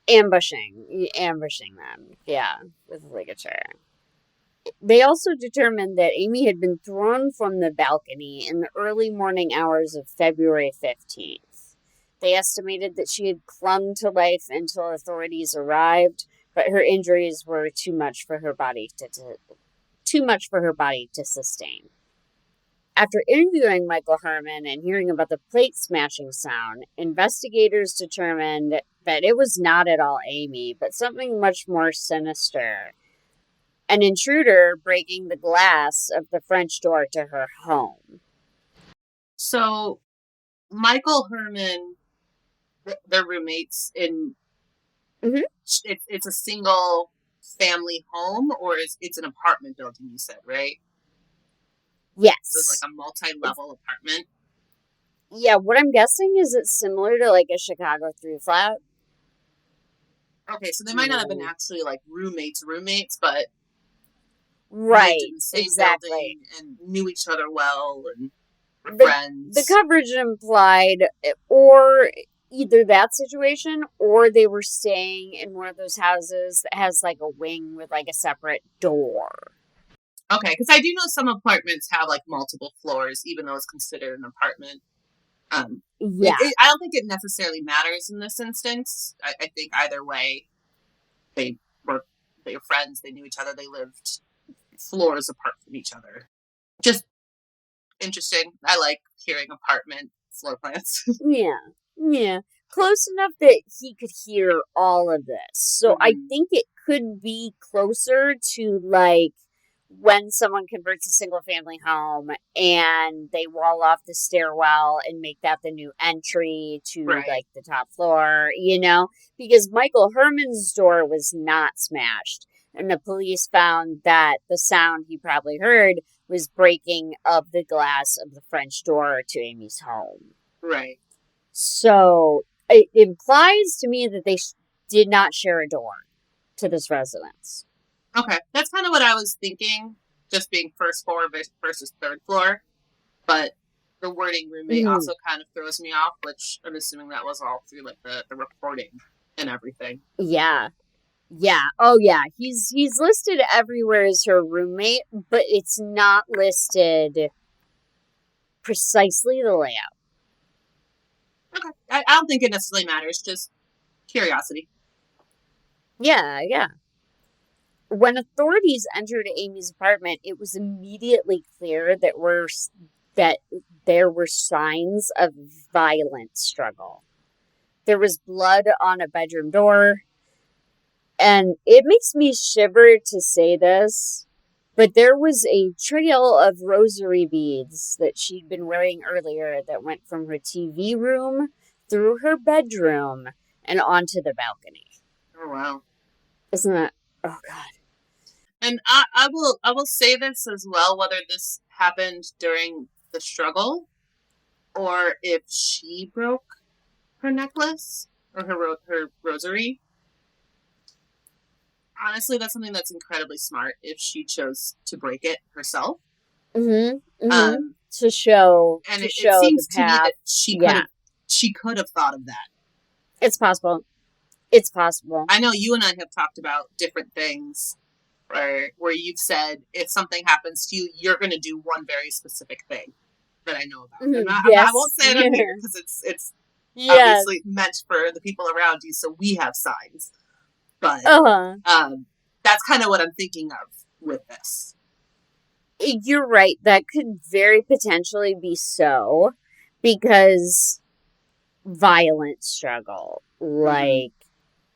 Ambushing them. Yeah, with ligature. They also determined that Amie had been thrown from the balcony in the early morning hours of February 15th. They estimated that she had clung to life until authorities arrived, but her injuries were too much for her body to sustain. After interviewing Michael Herman and hearing about the plate smashing sound, investigators determined that it was not at all Amie, but something much more sinister. An intruder breaking the glass of the French door to her home. So Michael Herman, their roommates in Mm-hmm. it's a single family home, or it's an apartment building, you said, right? Yes. So it's like a multi-level apartment. Yeah, what I'm guessing is it's similar to like a Chicago 3 flat. Okay, so they might not have been actually like roommates, but right, lived in the same exactly. building and knew each other well and were The friends. coverage implied, or either that situation, or they were staying in one of those houses that has like a wing with like a separate door. Okay, because I do know some apartments have like multiple floors, even though it's considered an apartment. Yeah. I don't think it necessarily matters in this instance. I think either way, they were friends. They knew each other. They lived floors apart from each other. Just interesting. I like hearing apartment floor plans. Yeah. Close enough that he could hear all of this. So I think it could be closer to like when someone converts a single family home and they wall off the stairwell and make that the new entry to like the top floor, because Michael Herman's door was not smashed. And the police found that the sound he probably heard was breaking of the glass of the French door to Amie's home. Right. So it implies to me that they did not share a door to this residence. Okay, that's kind of what I was thinking, just being first floor versus third floor. But the wording roommate also kind of throws me off, which I'm assuming that was all through like the reporting and everything. Yeah. Oh yeah. He's listed everywhere as her roommate, but it's not listed precisely the layout. Okay. I don't think it necessarily matters, just curiosity. Yeah. When authorities entered Amie's apartment, it was immediately clear that there were signs of violent struggle. There was blood on a bedroom door, and it makes me shiver to say this, but there was a trail of rosary beads that she'd been wearing earlier that went from her TV room through her bedroom and onto the balcony. Oh wow! Isn't that? Oh god! And I will say this as well, whether this happened during the struggle or if she broke her necklace or her rosary. Honestly, that's something that's incredibly smart if she chose to break it herself. To show and it seems the path. To me that she could have thought of that. It's possible. I know you and I have talked about different things where you've said if something happens to you, you're going to do one very specific thing that I know about. And I won't say it on here because it's obviously meant for the people around you, so we have signs. But that's kind of what I'm thinking of with this. You're right. That could very potentially be so because violent struggle. Mm-hmm. Like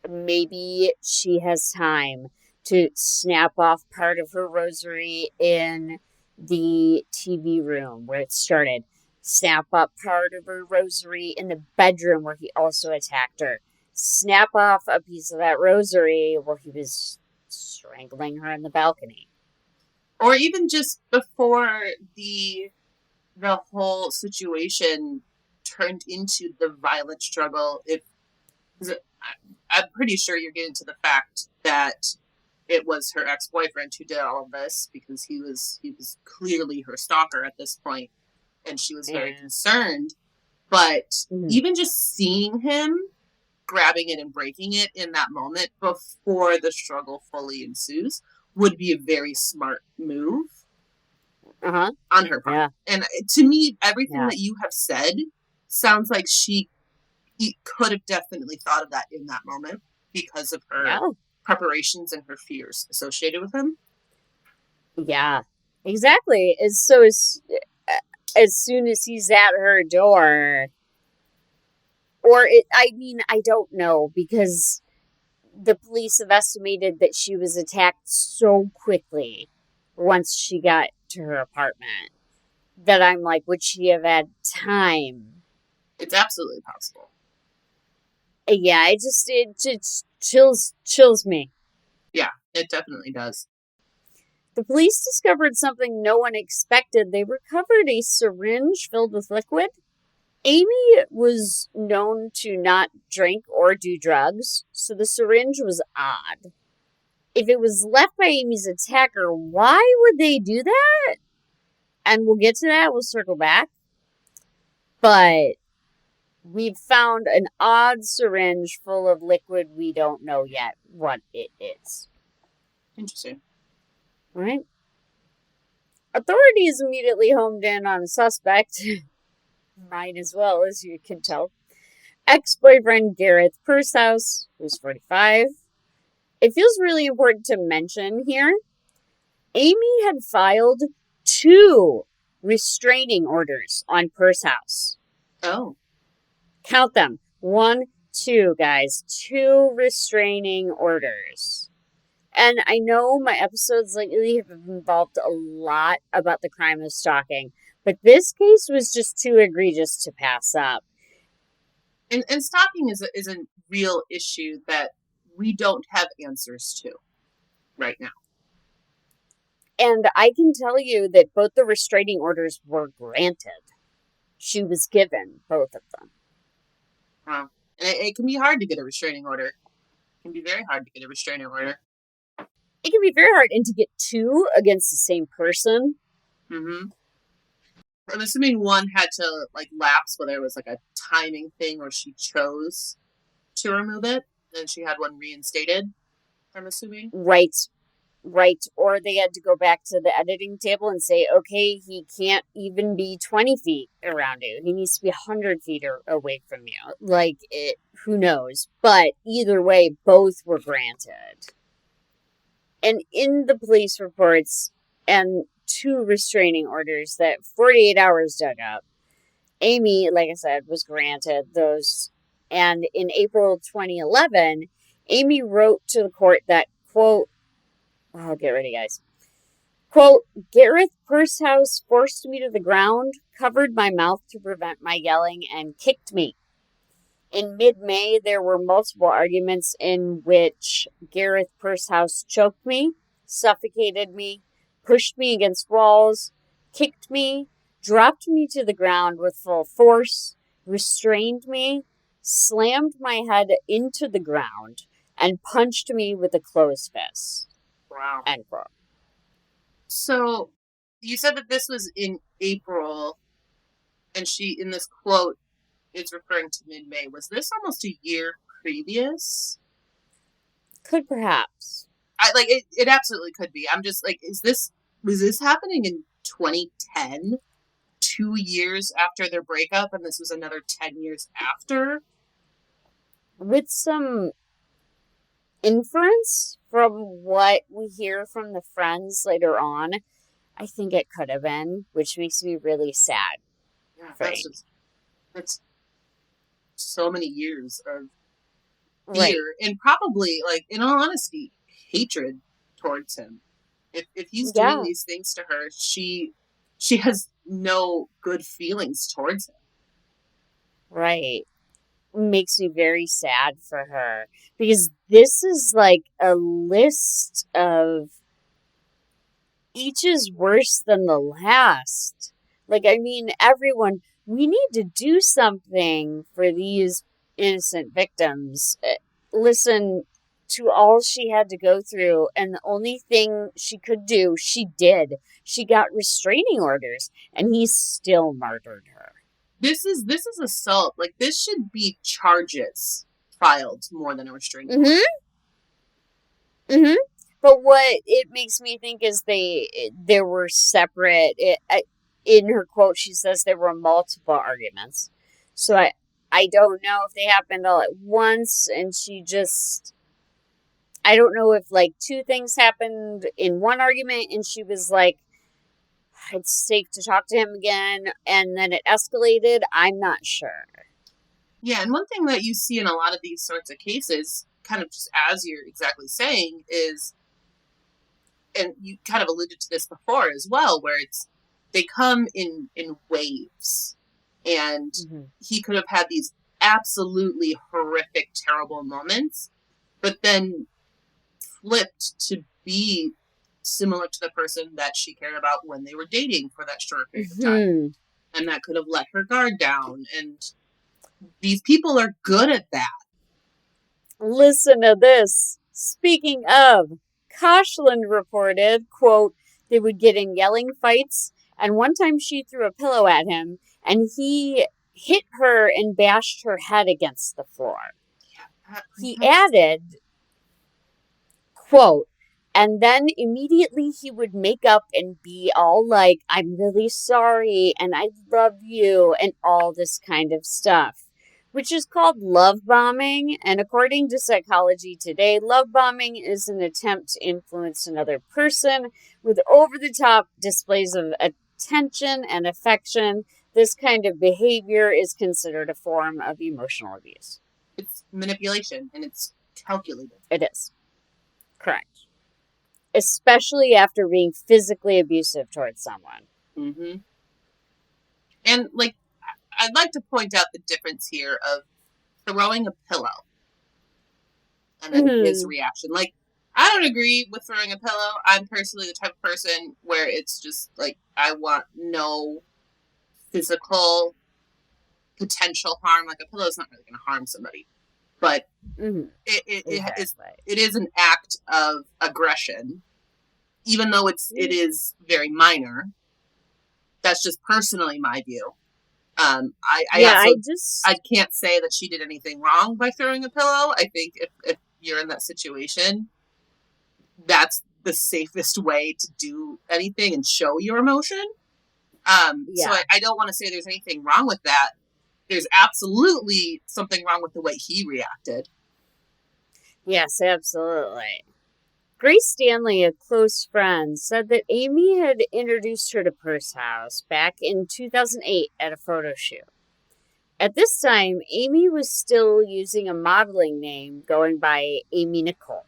maybe she has time to snap off part of her rosary in the TV room where it started, snap up part of her rosary in the bedroom where he also attacked her, snap off a piece of that rosary where he was strangling her in the balcony. Or even just before the whole situation turned into the violent struggle. If I'm pretty sure you're getting to the fact that it was her ex-boyfriend who did all of this because he was clearly her stalker at this point, and she was very Yeah. concerned. But Mhm. even just seeing him grabbing it and breaking it in that moment before the struggle fully ensues would be a very smart move Uh-huh. on her part. Yeah. And to me, everything Yeah. that you have said sounds like he could have definitely thought of that in that moment because of her Yeah. preparations and her fears associated with him. Yeah. Exactly. As soon as he's at her door, I mean, I don't know because the police have estimated that she was attacked so quickly once she got to her apartment that I'm like, would she have had time? It's absolutely possible. Yeah, it just chills me. Yeah, it definitely does. The police discovered something no one expected. They recovered a syringe filled with liquid. Amie was known to not drink or do drugs, so the syringe was odd. If it was left by Amy's attacker, why would they do that? And we'll get to that, we'll circle back. But we've found an odd syringe full of liquid we don't know yet what it is. Interesting. Right? Authorities immediately homed in on a suspect, mine as well, as you can tell. Ex-boyfriend Gareth Pursehouse, who's 45. It feels really important to mention here. Amie had filed 2 restraining orders on Pursehouse. Oh, Count them. 1, 2, guys. 2 restraining orders. And I know my episodes lately have involved a lot about the crime of stalking, but this case was just too egregious to pass up. and stalking is a real issue that we don't have answers to right now. And I can tell you that both the restraining orders were granted. She was given both of them. Wow. And it can be hard to get a restraining order. It can be very hard to get a restraining order. It can be very hard, and to get 2 against the same person. Mm-hmm. I'm assuming one had to like lapse, whether it was like a timing thing or she chose to remove it, and she had one reinstated. I'm assuming. Right, right. Or they had to go back to the editing table and say, okay, he can't even be 20 feet around you. He needs to be 100 feet away from you. Like, who knows? But either way, both were granted. And in the police reports and 2 restraining orders that 48 hours dug up, Amie, like I said, was granted those. And in April 2011, Amie wrote to the court that, quote, oh, get ready, guys. Quote, Gareth Pursehouse forced me to the ground, covered my mouth to prevent my yelling, and kicked me. In mid-May, there were multiple arguments in which Gareth Pursehouse choked me, suffocated me, pushed me against walls, kicked me, dropped me to the ground with full force, restrained me, slammed my head into the ground, and punched me with a closed fist. Wow. End quote. So you said that this was in April, and she, in this quote, is referring to mid-May. Was this almost a year previous? Could perhaps. It absolutely could be. I'm just like, was this happening in 2010? 2 years after their breakup, and this was another 10 years after? With some inference from what we hear from the friends later on, I think it could have been, which makes me really sad Yeah, for Amy. that's so many years of Right. fear and probably, like, in all honesty, hatred towards him. If he's doing Yeah, these things to her, she has no good feelings towards him. right. Makes me very sad for her because this is like a list of each is worse than the last. Like, I mean, everyone, we need to do something for these innocent victims. Listen to all she had to go through, and the only thing she could do, she did. She got restraining orders, and he still murdered her. This is assault. Like, this should be charges filed more than a restraining Mm order. hmm. Mm hmm. But what it makes me think is there were separate. In her quote, she says there were multiple arguments. So I don't know if they happened all at once, and she just I don't know if like two things happened in one argument, and she was like, "It's safe to talk to him again," and then it escalated. I'm not sure. Yeah, and one thing that you see in a lot of these sorts of cases, kind of just as you're exactly saying, is, and you kind of alluded to this before as well, where it's they come in waves, and Mm-hmm. he could have had these absolutely horrific, terrible moments, but then flipped to be similar to the person that she cared about when they were dating for that short period of time, Mm-hmm. and that could have let her guard down. And these people are good at that. Listen to this. Speaking of, Koshland reported, quote, they would get in yelling fights, and one time she threw a pillow at him, and he hit her and bashed her head against the floor. He added, quote, and then immediately he would make up and be all like, I'm really sorry and I love you and all this kind of stuff, which is called love bombing. And according to Psychology Today, love bombing is an attempt to influence another person with over the top displays of attention and affection. This kind of behavior is considered a form of emotional abuse. It's manipulation, and it's calculated. It is. Correct. Especially after being physically abusive towards someone. Mm-hmm. And, like, I'd like to point out the difference here of throwing a pillow and then his Mm-hmm. reaction. Like, I don't agree with throwing a pillow. I'm personally the type of person where it's just like, I want no physical potential harm. Like, a pillow is not really going to harm somebody, but Mm-hmm. it Exactly. is an act of aggression, even though it is very minor. That's just personally my view. I Yeah, also I just. I can't say that she did anything wrong by throwing a pillow. I think if you're in that situation, that's the safest way to do anything and show your emotion. So Yeah. I don't want to say there's anything wrong with that. There's absolutely something wrong with the way he reacted. Yes, absolutely. Grace Stanley, a close friend, said that Amie had introduced her to Pursehouse back in 2008 at a photo shoot. At this time, Amie was still using a modeling name going by Amie Nicole.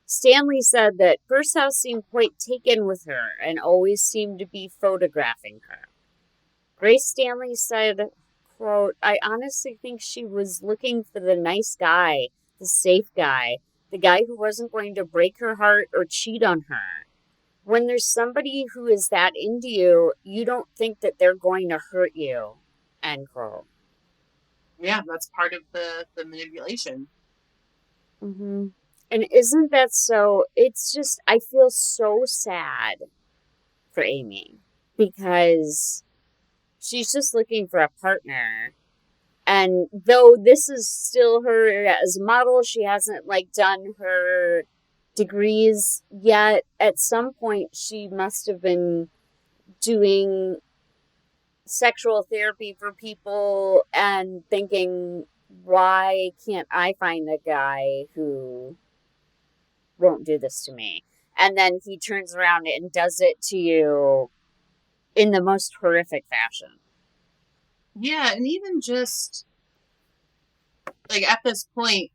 Stanley said that Pursehouse seemed quite taken with her and always seemed to be photographing her. Grace Stanley said, quote, I honestly think she was looking for the nice guy, the safe guy, the guy who wasn't going to break her heart or cheat on her. When there's somebody who is that into you, you don't think that they're going to hurt you, end quote. Yeah, that's part of the manipulation. Mm-hmm. And isn't that so? It's just, I feel so sad for Amie because she's just looking for a partner. And though this is still her as a model, she hasn't like done her degrees yet. At some point, she must have been doing sexual therapy for people and thinking, why can't I find a guy who won't do this to me? and then he turns around and does it to you in the most horrific fashion. Yeah, and even just like at this point,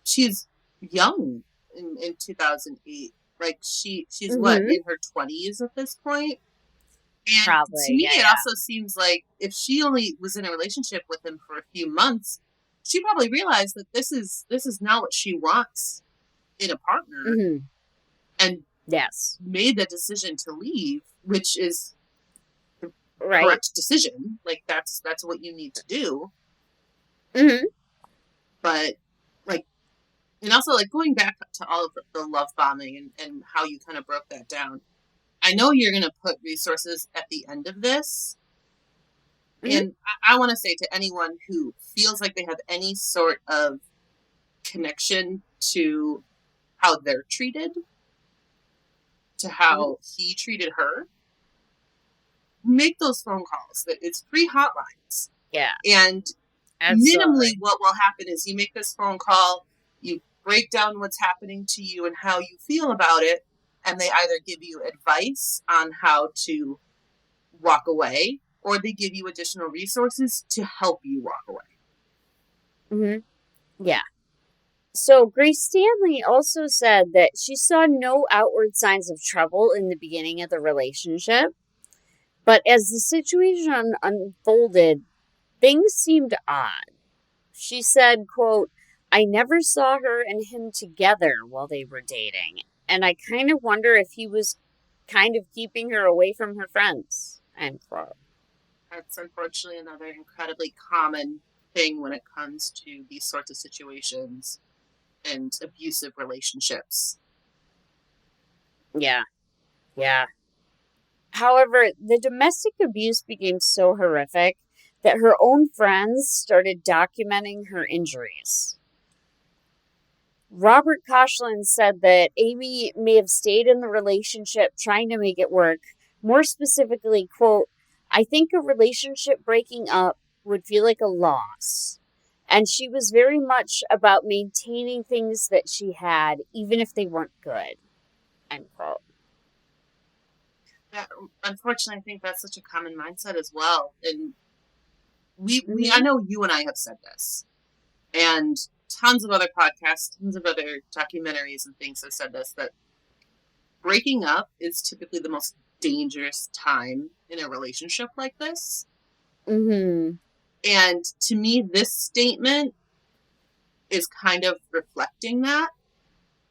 she's young in 2008. Like she's what, Mm-hmm. in her 20s at this point. And to Probably, me, yeah, it yeah. also seems like if she only was in a relationship with him for a few months, she probably realized that this is not what she wants in a partner, Mm-hmm. and Yes. made the decision to leave, which is the Right. correct decision. Like that's what you need to do. Mm-hmm. But like, and also like going back to all of the love bombing and how you kind of broke that down. I know you're going to put resources at the end of this. Mm-hmm. And I want to say to anyone who feels like they have any sort of connection to how they're treated, to Mm-hmm. how he treated her, make those phone calls. It's free hotlines. Yeah, And minimally, absolutely. what will happen is you make this phone call, you break down what's happening to you and how you feel about it, and they either give you advice on how to walk away, or they give you additional resources to help you walk away. Mm-hmm. Yeah. So Grace Stanley also said that she saw no outward signs of trouble in the beginning of the relationship, but as the situation unfolded, things seemed odd. She said, quote, "I never saw her and him together while they were dating, and I kind of wonder if he was kind of keeping her away from her friends," end quote. That's unfortunately another incredibly common thing when it comes to these sorts of situations and abusive relationships. Yeah, yeah. However, the domestic abuse became so horrific that her own friends started documenting her injuries. Robert Koshland said that Amie may have stayed in the relationship trying to make it work. More specifically, quote, "I think a relationship breaking up would feel like a loss. And she was very much about maintaining things that she had, even if they weren't good," end quote. That, unfortunately, I think that's such a common mindset as well. And I Mm-hmm. know you and I have said this, and tons of other podcasts, tons of other documentaries and things have said this, that breaking up is typically the most dangerous time in a relationship like this. Mm-hmm. And to me, this statement is kind of reflecting that,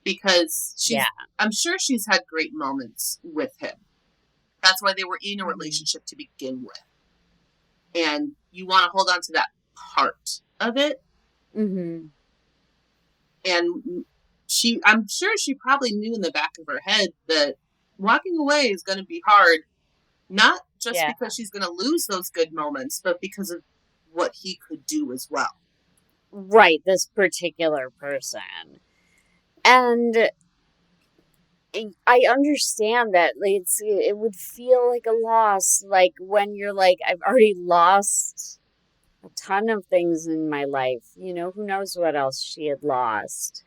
because Yeah. I'm sure she's had great moments with him. That's why they were in a Mm-hmm. relationship to begin with. And you want to hold on to that part of it. Mm-hmm. And I'm sure she probably knew in the back of her head that walking away is going to be hard, not just Yeah. because she's going to lose those good moments, but because of what he could do as well. Right, this particular person. And I understand that it would feel like a loss, like when you're like, I've already lost a ton of things in my life. Who knows what else she had lost.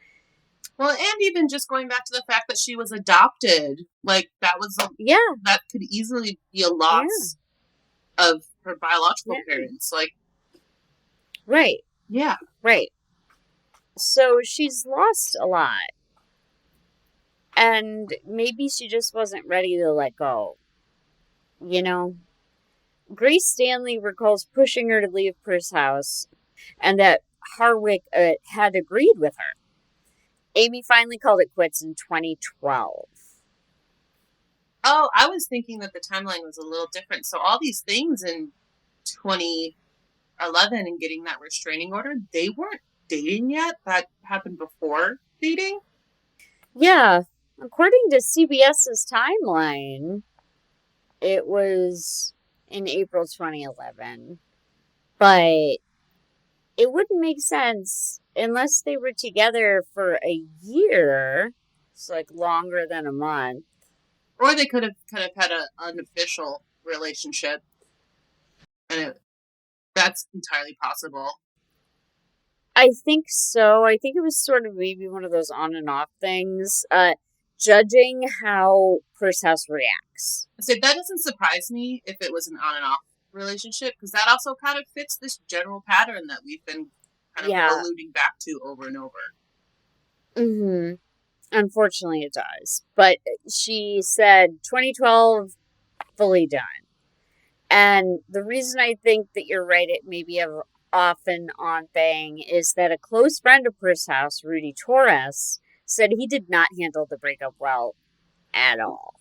Well, and even just going back to the fact that she was adopted, like Yeah, that could easily be a yeah, loss of her biological yeah. parents. Like, Right, yeah. right. So she's lost a lot. And maybe she just wasn't ready to let go, you know? Grace Stanley recalls pushing her to leave Pursehouse and that Harwick had agreed with her. Amie finally called it quits in 2012. Oh, I was thinking that the timeline was a little different. So all these things in 2011 and getting that restraining order, they weren't dating yet. That happened before dating. Yeah, according to CBS's timeline, it was in April 2011. But it wouldn't make sense unless they were together for a year. It's like longer than a month. Or they could have had an unofficial relationship, and that's entirely possible. I think so. I think it was sort of maybe one of those on and off things. judging how Pursehouse reacts. So that doesn't surprise me if it was an on and off relationship, because that also kind of fits this general pattern that we've been kind of alluding back to over and over. Mm-hmm. Unfortunately, it does. But she said 2012, fully done. And the reason I think that you're right, it may be a off and on thing, is that a close friend of Pursehouse, Rudy Torres, said he did not handle the breakup well at all.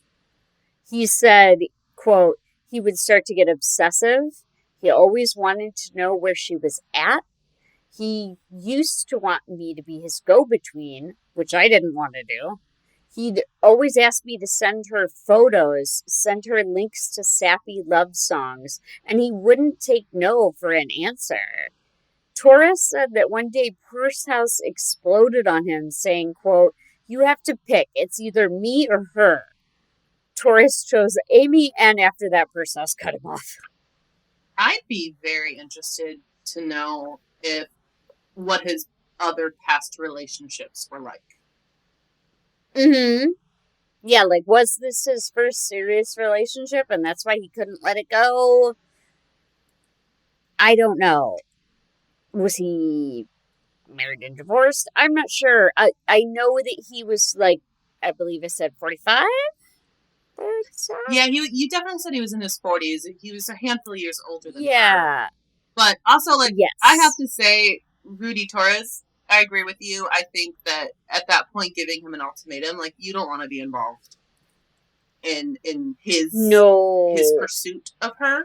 He said, quote, he would start to get obsessive. He always wanted to know where she was at. He used to want me to be his go-between, which I didn't want to do. He'd always ask me to send her photos, send her links to sappy love songs, and he wouldn't take no for an answer. Torres said that one day Pursehouse exploded on him, saying, quote, you have to pick. It's either me or her. Torres chose Amie, and after that, Pursehouse cut him off. I'd be very interested to know what his other past relationships were like. Mm-hmm. Yeah, like, was this his first serious relationship, and that's why he couldn't let it go? I don't know. Was he married and divorced? I'm not sure. I know that he was, like, I believe I said 45? Yeah, you definitely said he was in his 40s. He was a handful of years older than her. But also, like, yes. I have to say, Rudy Torres, I agree with you. I think that at that point, giving him an ultimatum, like, you don't want to be involved in his pursuit of her.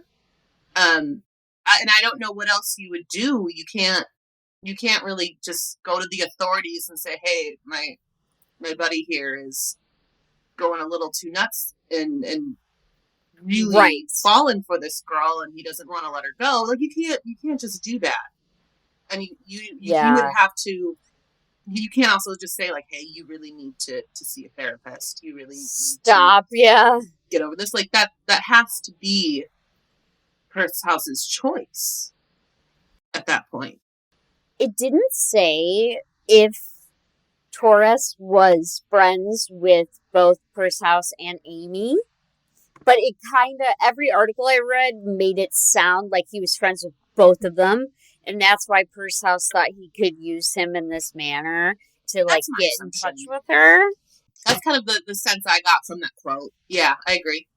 And I don't know what else you would do. You can't really just go to the authorities and say, hey, my buddy here is going a little too nuts and really falling for this girl, and he doesn't want to let her go. Like, you can't just do that. And you would have to. You can't also just say, like, hey, you really need to see a therapist. You really stop. Get over this. Like, that has to be Purshouse's choice at that point. It didn't say if Torres was friends with both Pursehouse and Amie, but it kind of, every article I read made it sound like he was friends with both of them, and that's why Pursehouse thought he could use him in this manner to, like, get in touch with her. That's kind of the sense I got from that quote. Yeah, I agree.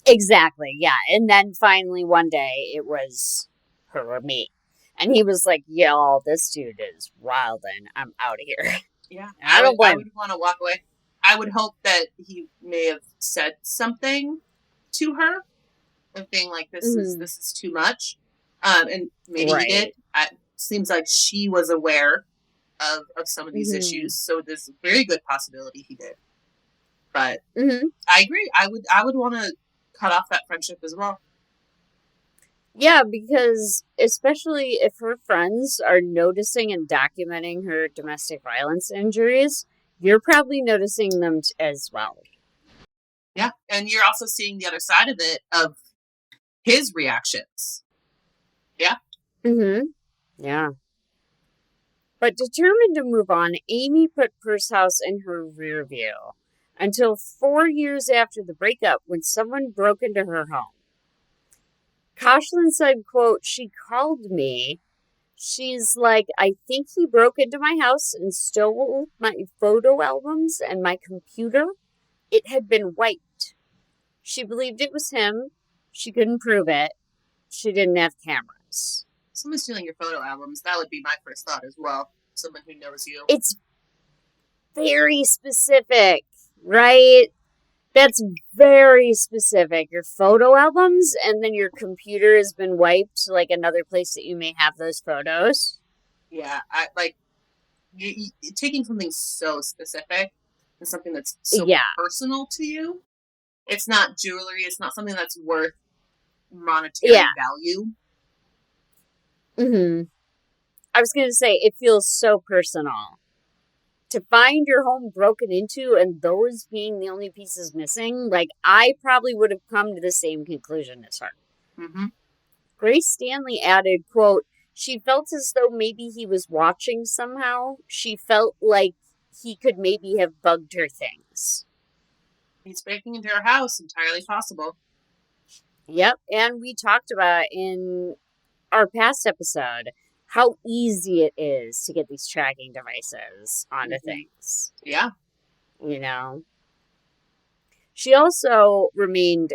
Exactly, yeah. And then finally one day it was her or me. And he was like, yo, this dude is wild and I'm out of here. Yeah, I would want to walk away. I would hope that he may have said something to her of being like, this is too much. And maybe he did. It seems like she was aware of some of these issues, so there's a very good possibility he did. But I agree. I would want to cut off that friendship as well. Yeah, because especially if her friends are noticing and documenting her domestic violence injuries, you're probably noticing them as well. Yeah, and you're also seeing the other side of it, of his reactions. Yeah. Yeah. But determined to move on, Amie put Pursehouse in her rear view until 4 years after the breakup, when someone broke into her home. Koshland said, quote, she called me. She's like, I think he broke into my house and stole my photo albums and my computer. It had been wiped. She believed it was him. She couldn't prove it. She didn't have cameras. Someone stealing your photo albums, that would be my first thought as well. Someone who knows you. It's very specific, right? That's very specific. Your photo albums, and then your computer has been wiped, like another place that you may have those photos. Yeah, I like you taking something so specific and something that's so personal to you. It's not jewelry. It's not something that's worth monetary value. I was going to say, it feels so personal. To find your home broken into and those being the only pieces missing, like, I probably would have come to the same conclusion as her. Grace Stanley added, quote, she felt as though maybe he was watching somehow. She felt like he could maybe have bugged her things. He's breaking into her house, entirely possible. Yep, and we talked about in our past episode how easy it is to get these tracking devices onto things. Yeah. You know? She also remained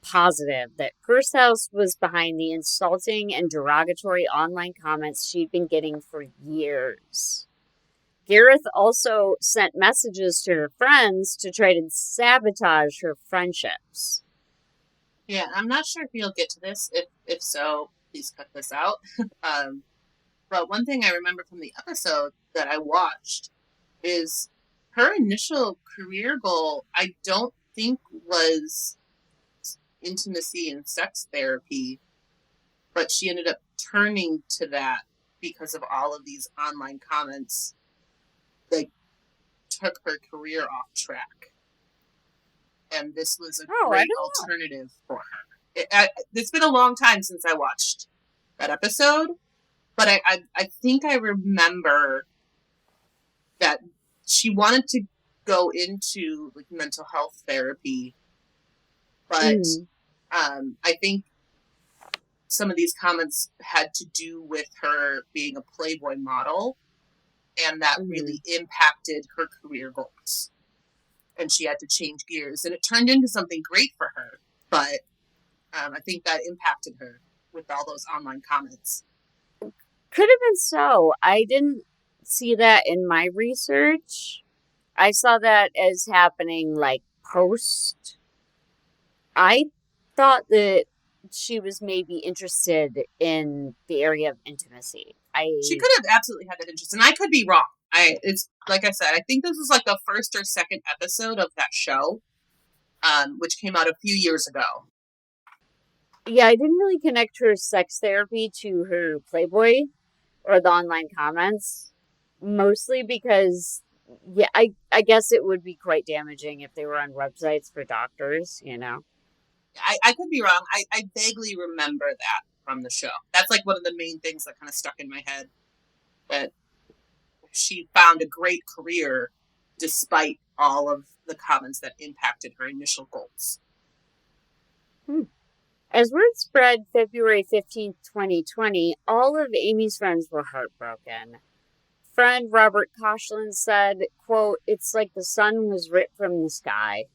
positive that Pursehouse was behind the insulting and derogatory online comments she'd been getting for years. Gareth also sent messages to her friends to try to sabotage her friendships. Yeah, I'm not sure if you'll get to this. If so, please cut this out. But one thing I remember from the episode that I watched is her initial career goal, I don't think was intimacy and sex therapy, but she ended up turning to that because of all of these online comments that took her career off track. And this was a great alternative for her. It's been a long time since I watched that episode, but I think I remember that she wanted to go into like mental health therapy, but I think some of these comments had to do with her being a Playboy model, and that really impacted her career goals. And she had to change gears, and it turned into something great for her. But I think that impacted her with all those online comments. Could have been so. I didn't see that in my research. I saw that as happening like post. I thought that she was maybe interested in the area of intimacy. She could have absolutely had that interest, and I could be wrong. It's like I said, I think this is like the first or second episode of that show, which came out a few years ago. Yeah, I didn't really connect her sex therapy to her Playboy or the online comments, mostly because, yeah, I guess it would be quite damaging if they were on websites for doctors, you know? I could be wrong. I vaguely remember that from the show. That's like one of the main things that kind of stuck in my head. That she found a great career despite all of the comments that impacted her initial goals. As word spread February 15th, 2020, all of Amie's friends were heartbroken. Friend Robert Koshland said, quote, "It's like the sun was ripped from the sky."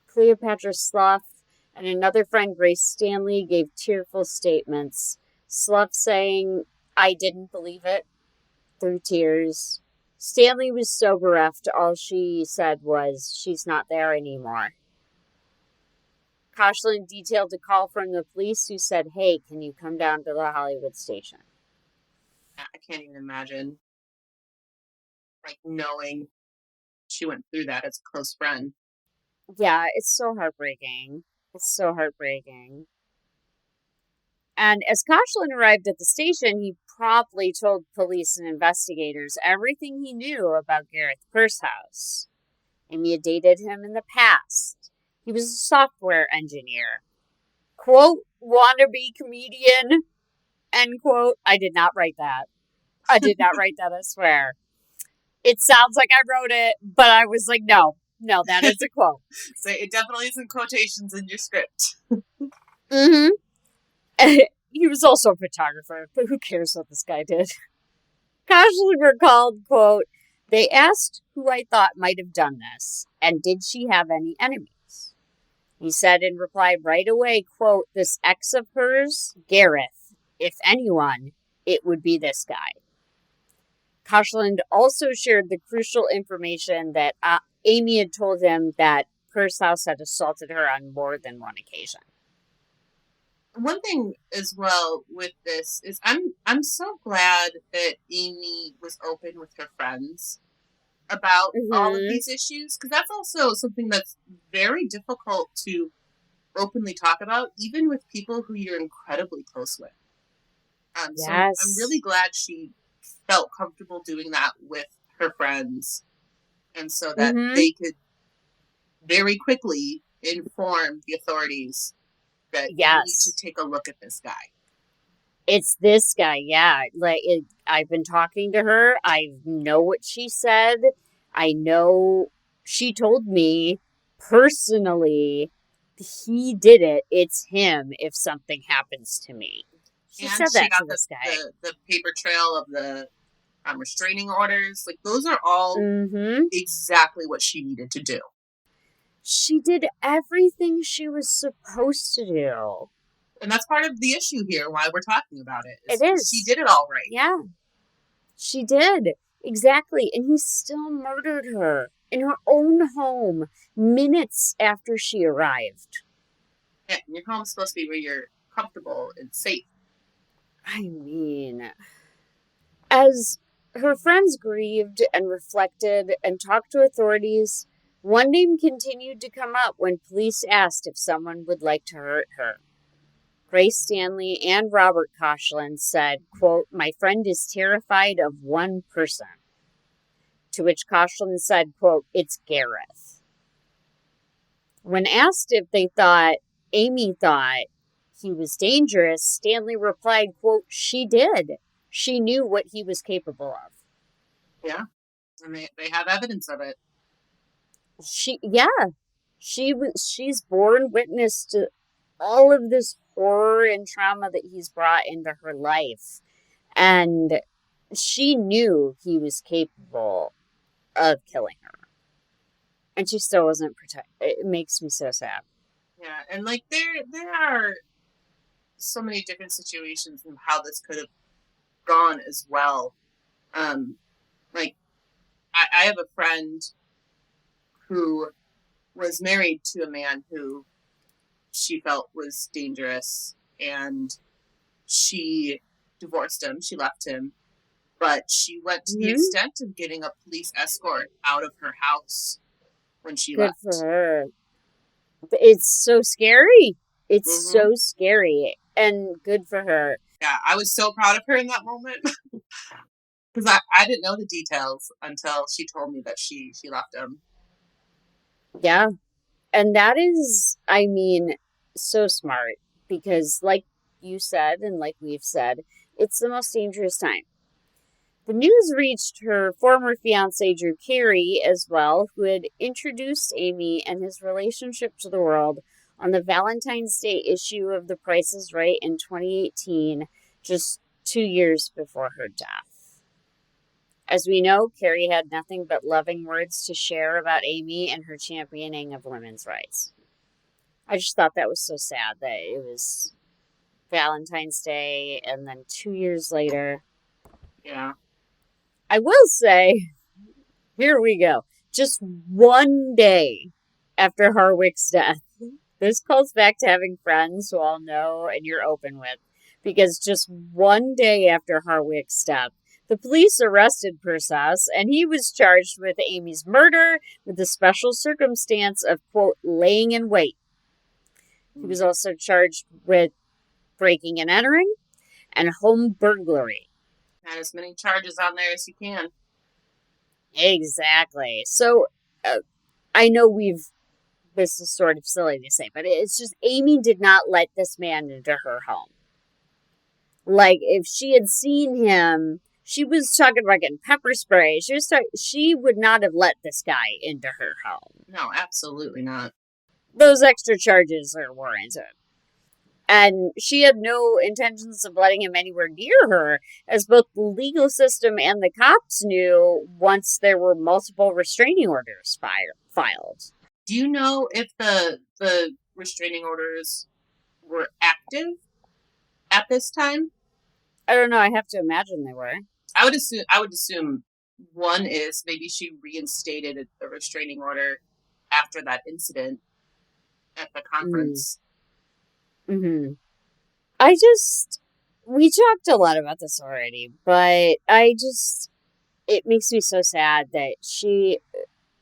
Cleopatra Slough and another friend, Grace Stanley, gave tearful statements. Slough saying, "I didn't believe it," through tears. Stanley was so bereft, all she said was, "She's not there anymore." Koshland detailed a call from the police who said, "Hey, can you come down to the Hollywood station?" I can't even imagine, like, knowing she went through that as a close friend. Yeah, it's so heartbreaking. It's so heartbreaking. And as Koshland arrived at the station, he promptly told police and investigators everything he knew about Gareth Pursehouse. Amie had dated him in the past. He was a software engineer. Quote, "wannabe comedian," end quote. I did not write that. I did not write that, I swear. It sounds like I wrote it, but I was like, no, that is a quote. So it definitely isn't quotations in your script. Mm-hmm. He was also a photographer, but who cares what this guy did? Koshland recalled, quote, "They asked who I thought might have done this, and did she have any enemies?" He said in reply right away, quote, "This ex of hers, Gareth, if anyone, it would be this guy." Koshland also shared the crucial information that Amie had told him that Pursehouse had assaulted her on more than one occasion. One thing as well with this is I'm so glad that Amie was open with her friends about all of these issues, because that's also something that's very difficult to openly talk about, even with people who you're incredibly close with. Yes. So I'm really glad she felt comfortable doing that with her friends, and so that they could very quickly inform the authorities that you need to take a look at this guy. It's this guy, yeah. I've been talking to her. I know what she said. I know she told me personally he did it. It's him if something happens to me. She And said she that got to this guy. the paper trail of the restraining orders. Like, those are all Mm-hmm. exactly what she needed to do. She did everything she was supposed to do. And that's part of the issue here, why we're talking about it, It is because she is. did it all right. Yeah, she did. Exactly. And he still murdered her in her own home minutes after she arrived. Yeah, and your home's supposed to be where you're comfortable and safe. I mean, as her friends grieved and reflected and talked to authorities, one name continued to come up when police asked if someone would like to hurt her. Grace Stanley and Robert Koshland said, quote, "My friend is terrified of one person." To which Koshland said, quote, "It's Gareth." When asked if they thought Amie thought he was dangerous, Stanley replied, quote, "She did. She knew what he was capable of." Yeah. And they have evidence of it. She's borne witness to all of this horror and trauma that he's brought into her life. And she knew he was capable of killing her. And she still wasn't protected. It makes me so sad. Yeah, and like there are so many different situations of how this could have gone as well. Like I have a friend who was married to a man who she felt was dangerous, and she divorced him. She left him, but she went to the extent of getting a police escort out of her house when she Good left. for her. It's so scary. It's so scary, and good for her. Yeah, I was so proud of her in that moment because I didn't know the details until she told me that she left him. Yeah. And that is, I mean, so smart because, like you said, and like we've said, it's the most dangerous time. The news reached her former fiance, Drew Carey, as well, who had introduced Amie and his relationship to the world on the Valentine's Day issue of The Price is Right in 2018, just 2 years before her death. As we know, Carey had nothing but loving words to share about Amie and her championing of women's rights. I just thought that was so sad that it was Valentine's Day and then 2 years later. Yeah. I will say, here we go. Just one day after Harwick's death. This calls back to having friends who all know and you're open with. Because just one day after Harwick's death, the police arrested Pursehouse, and he was charged with Amie's murder with the special circumstance of, quote, laying in wait. He was also charged with breaking and entering and home burglary. Had as many charges on there as you can. Exactly. So, I know this is sort of silly to say, but it's just Amie did not let this man into her home. Like, if she had seen him, she was talking about getting pepper spray. She would not have let this guy into her home. No, absolutely not. Those extra charges are warranted. And she had no intentions of letting him anywhere near her, as both the legal system and the cops knew once there were multiple restraining orders filed. Do you know if the restraining orders were active at this time? I don't know. I have to imagine they were. I would assume one is maybe she reinstated a restraining order after that incident at the conference. Mm-hmm. We talked a lot about this already, but it makes me so sad that she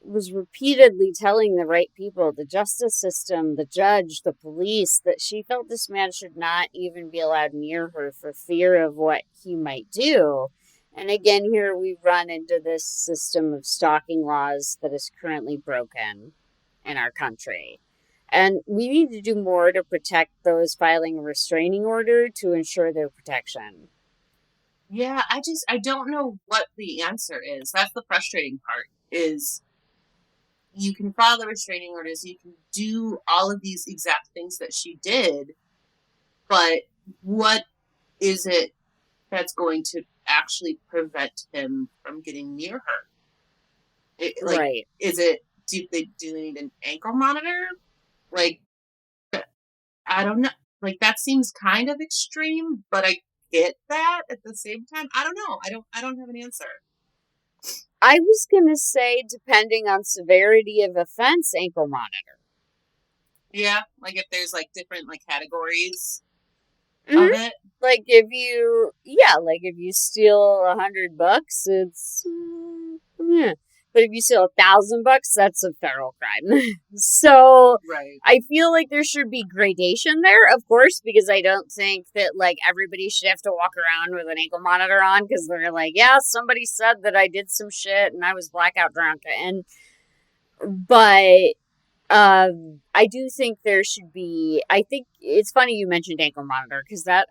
was repeatedly telling the right people, the justice system, the judge, the police, that she felt this man should not even be allowed near her for fear of what he might do. And again, here we run into this system of stalking laws that is currently broken in our country. And we need to do more to protect those filing a restraining order to ensure their protection. Yeah, I don't know what the answer is. That's the frustrating part, is you can file the restraining orders, you can do all of these exact things that she did, but what is it that's going to actually prevent him from getting near her? Right. Is it, do they need an ankle monitor? Like, I don't know. Like, that seems kind of extreme, but I get that at the same time. I don't know. I don't have an answer. I was going to say, depending on severity of offense, ankle monitor. Yeah, like if there's like different like categories Mm-hmm. of it. Like if you steal $100, it's yeah. But if you steal $1,000, that's a federal crime. So Right. I feel like there should be gradation there, of course, because I don't think that like everybody should have to walk around with an ankle monitor on because they're like, yeah, somebody said that I did some shit and I was blackout drunk, but I do think there should be. I think it's funny you mentioned ankle monitor because that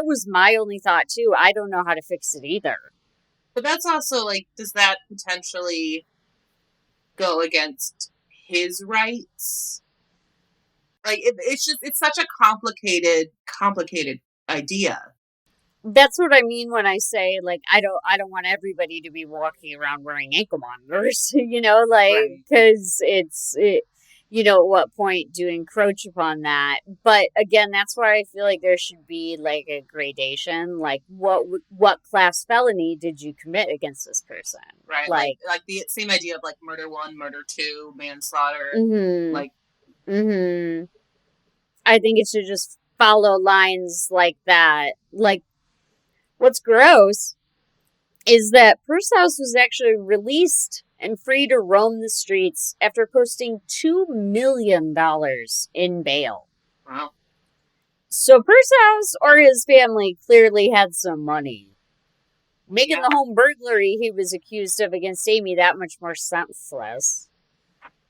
was my only thought too. I don't know how to fix it either. But that's also like, does that potentially go against his rights? Like, it's such a complicated idea. That's what I mean when I say like I don't want everybody to be walking around wearing ankle monitors, like Right. because at what point do you encroach upon that? But again, that's why I feel like there should be like a gradation, like what class felony did you commit against this person? Right. Like the same idea of like murder one, murder two, manslaughter. Mm-hmm. Like, Mm-hmm. I think it should just follow lines like that. Like, what's gross is that Pursehouse was actually released and free to roam the streets after posting $2 million in bail. wow. So Pursehouse or his family clearly had some money, making Yeah. the home burglary he was accused of against Amie that much more senseless.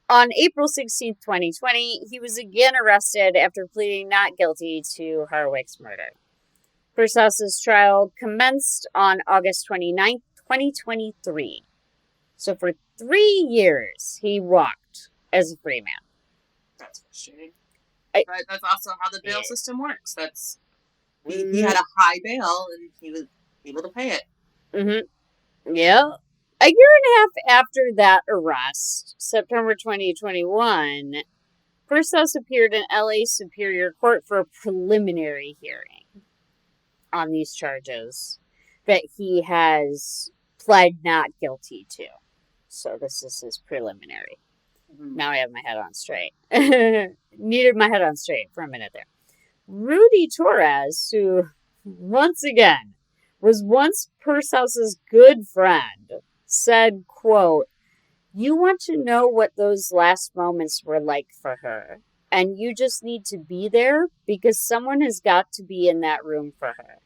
On April 16th, 2020, he was again arrested after pleading not guilty to Harwick's murder. Pursehouse's trial commenced on August 29th, 2023. So for 3 years, he walked as a free man. That's frustrating. I- But that's also how the bail system works. That's he Mm-hmm. had a high bail and he was able to pay it. Mm-hmm. Yeah. A year and a half after that arrest, September 2021, Pursehouse appeared in LA Superior Court for a preliminary hearing on these charges that he has pled not guilty to. So this is his preliminary. Mm-hmm. Now I have my head on straight. Needed my head on straight for a minute there. Rudy Torres, who, once again, was once Pursehouse's good friend, said, quote, "You want to know what those last moments were like for her, and you just need to be there because someone has got to be in that room for her."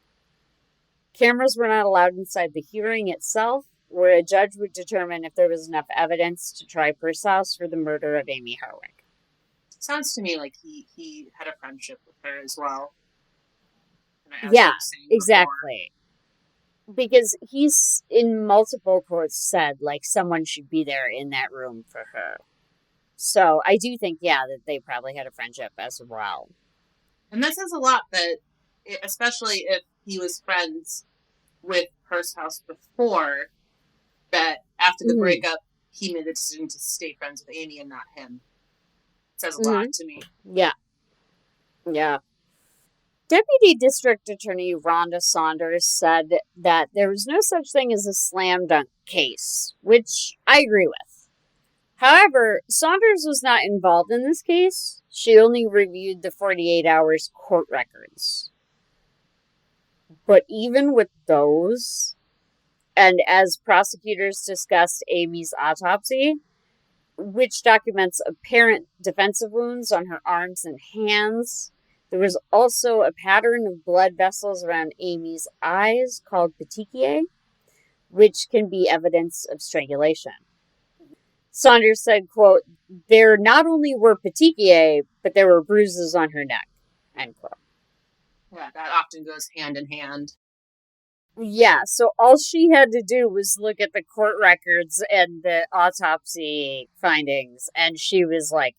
Cameras were not allowed inside the hearing itself, where a judge would determine if there was enough evidence to try Pursehouse for the murder of Amie Harwick. Sounds to me like he had a friendship with her as well. Yeah, exactly. Because he's in multiple courts said like someone should be there in that room for her. So I do think, yeah, that they probably had a friendship as well. And that says a lot, that especially if he was friends with Pursehouse before, that after the breakup, he made the decision to stay friends with Amie and not him. It says a lot to me. Yeah. Yeah. Deputy District Attorney Rhonda Saunders said that there was no such thing as a slam dunk case, which I agree with. However, Saunders was not involved in this case. She only reviewed the 48 hours court records. But even with those, and as prosecutors discussed Amy's autopsy, which documents apparent defensive wounds on her arms and hands, there was also a pattern of blood vessels around Amy's eyes called petechiae, which can be evidence of strangulation. Saunders said, quote, there not only were petechiae, but there were bruises on her neck, end quote. Yeah, that often goes hand in hand. Yeah, so all she had to do was look at the court records and the autopsy findings, and she was like,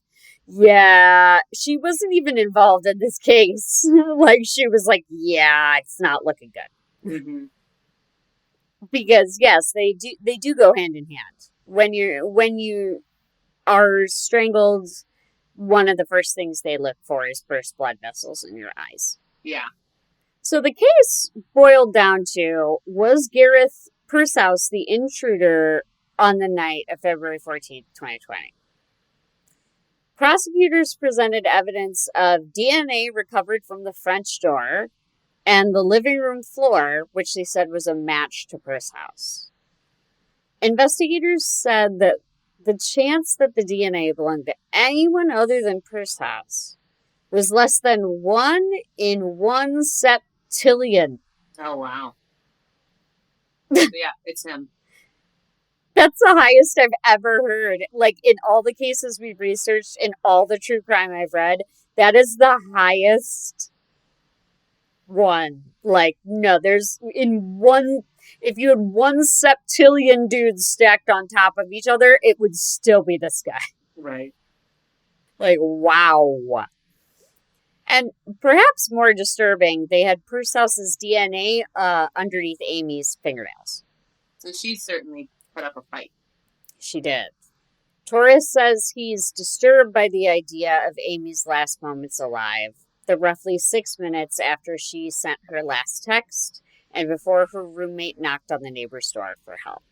yeah, she wasn't even involved in this case. Like, she was like, yeah, it's not looking good. Mm-hmm. Because yes, they do go hand in hand. When you are strangled, one of the first things they look for is burst blood vessels in your eyes. Yeah. So the case boiled down to, was Gareth Pursehouse the intruder on the night of February 14th, 2020? Prosecutors presented evidence of DNA recovered from the French door and the living room floor, which they said was a match to Pursehouse. Investigators said that the chance that the DNA belonged to anyone other than Pursehouse was less than 1 in 1 septillion. Oh, wow. Yeah, it's him. That's the highest I've ever heard. Like, in all the cases we've researched, in all the true crime I've read, that is the highest one. Like, no, there's in one, if you had 1 septillion dudes stacked on top of each other, it would still be this guy. Right. Like, wow. And perhaps more disturbing, they had Purcehouse's DNA underneath Amie's fingernails. So she certainly put up a fight. She did. Torres says he's disturbed by the idea of Amie's last moments alive, the roughly 6 minutes after she sent her last text and before her roommate knocked on the neighbor's door for help.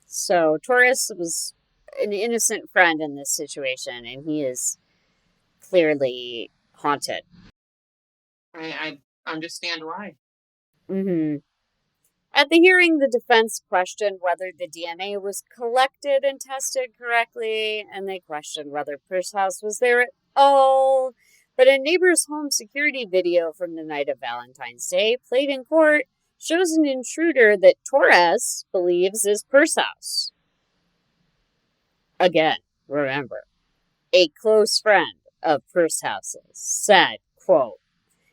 So Torres was an innocent friend in this situation, and he is clearly haunted. I understand why. Mm-hmm. At the hearing, the defense questioned whether the DNA was collected and tested correctly, and they questioned whether Pursehouse was there at all. But a neighbor's home security video from the night of Valentine's Day, played in court, shows an intruder that Torres believes is Pursehouse. Again, remember, a close friend of Pursehouse's said, quote,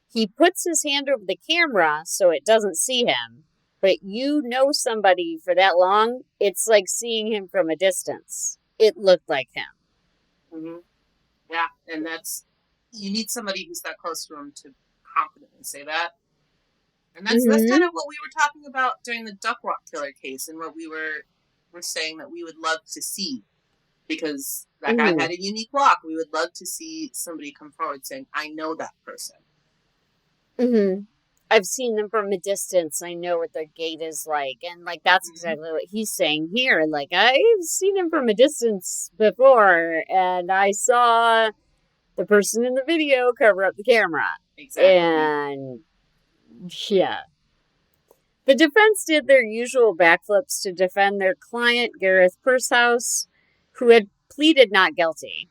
he puts his hand over the camera so it doesn't see him, but you know somebody for that long, it's like seeing him from a distance. It looked like him. Mm-hmm. Yeah, and you need somebody who's that close to him to confidently say that. And that's kind of what we were talking about during the Duckwalk killer case, and what we were saying that we would love to see, because that guy had a unique walk. We would love to see somebody come forward saying, I know that person. Mm-hmm. I've seen them from a distance. I know what their gait is like. And, like, that's exactly what he's saying here. Like, I've seen him from a distance before, and I saw the person in the video cover up the camera. Exactly. And, yeah. The defense did their usual backflips to defend their client, Gareth Pursehouse, who had pleaded not guilty.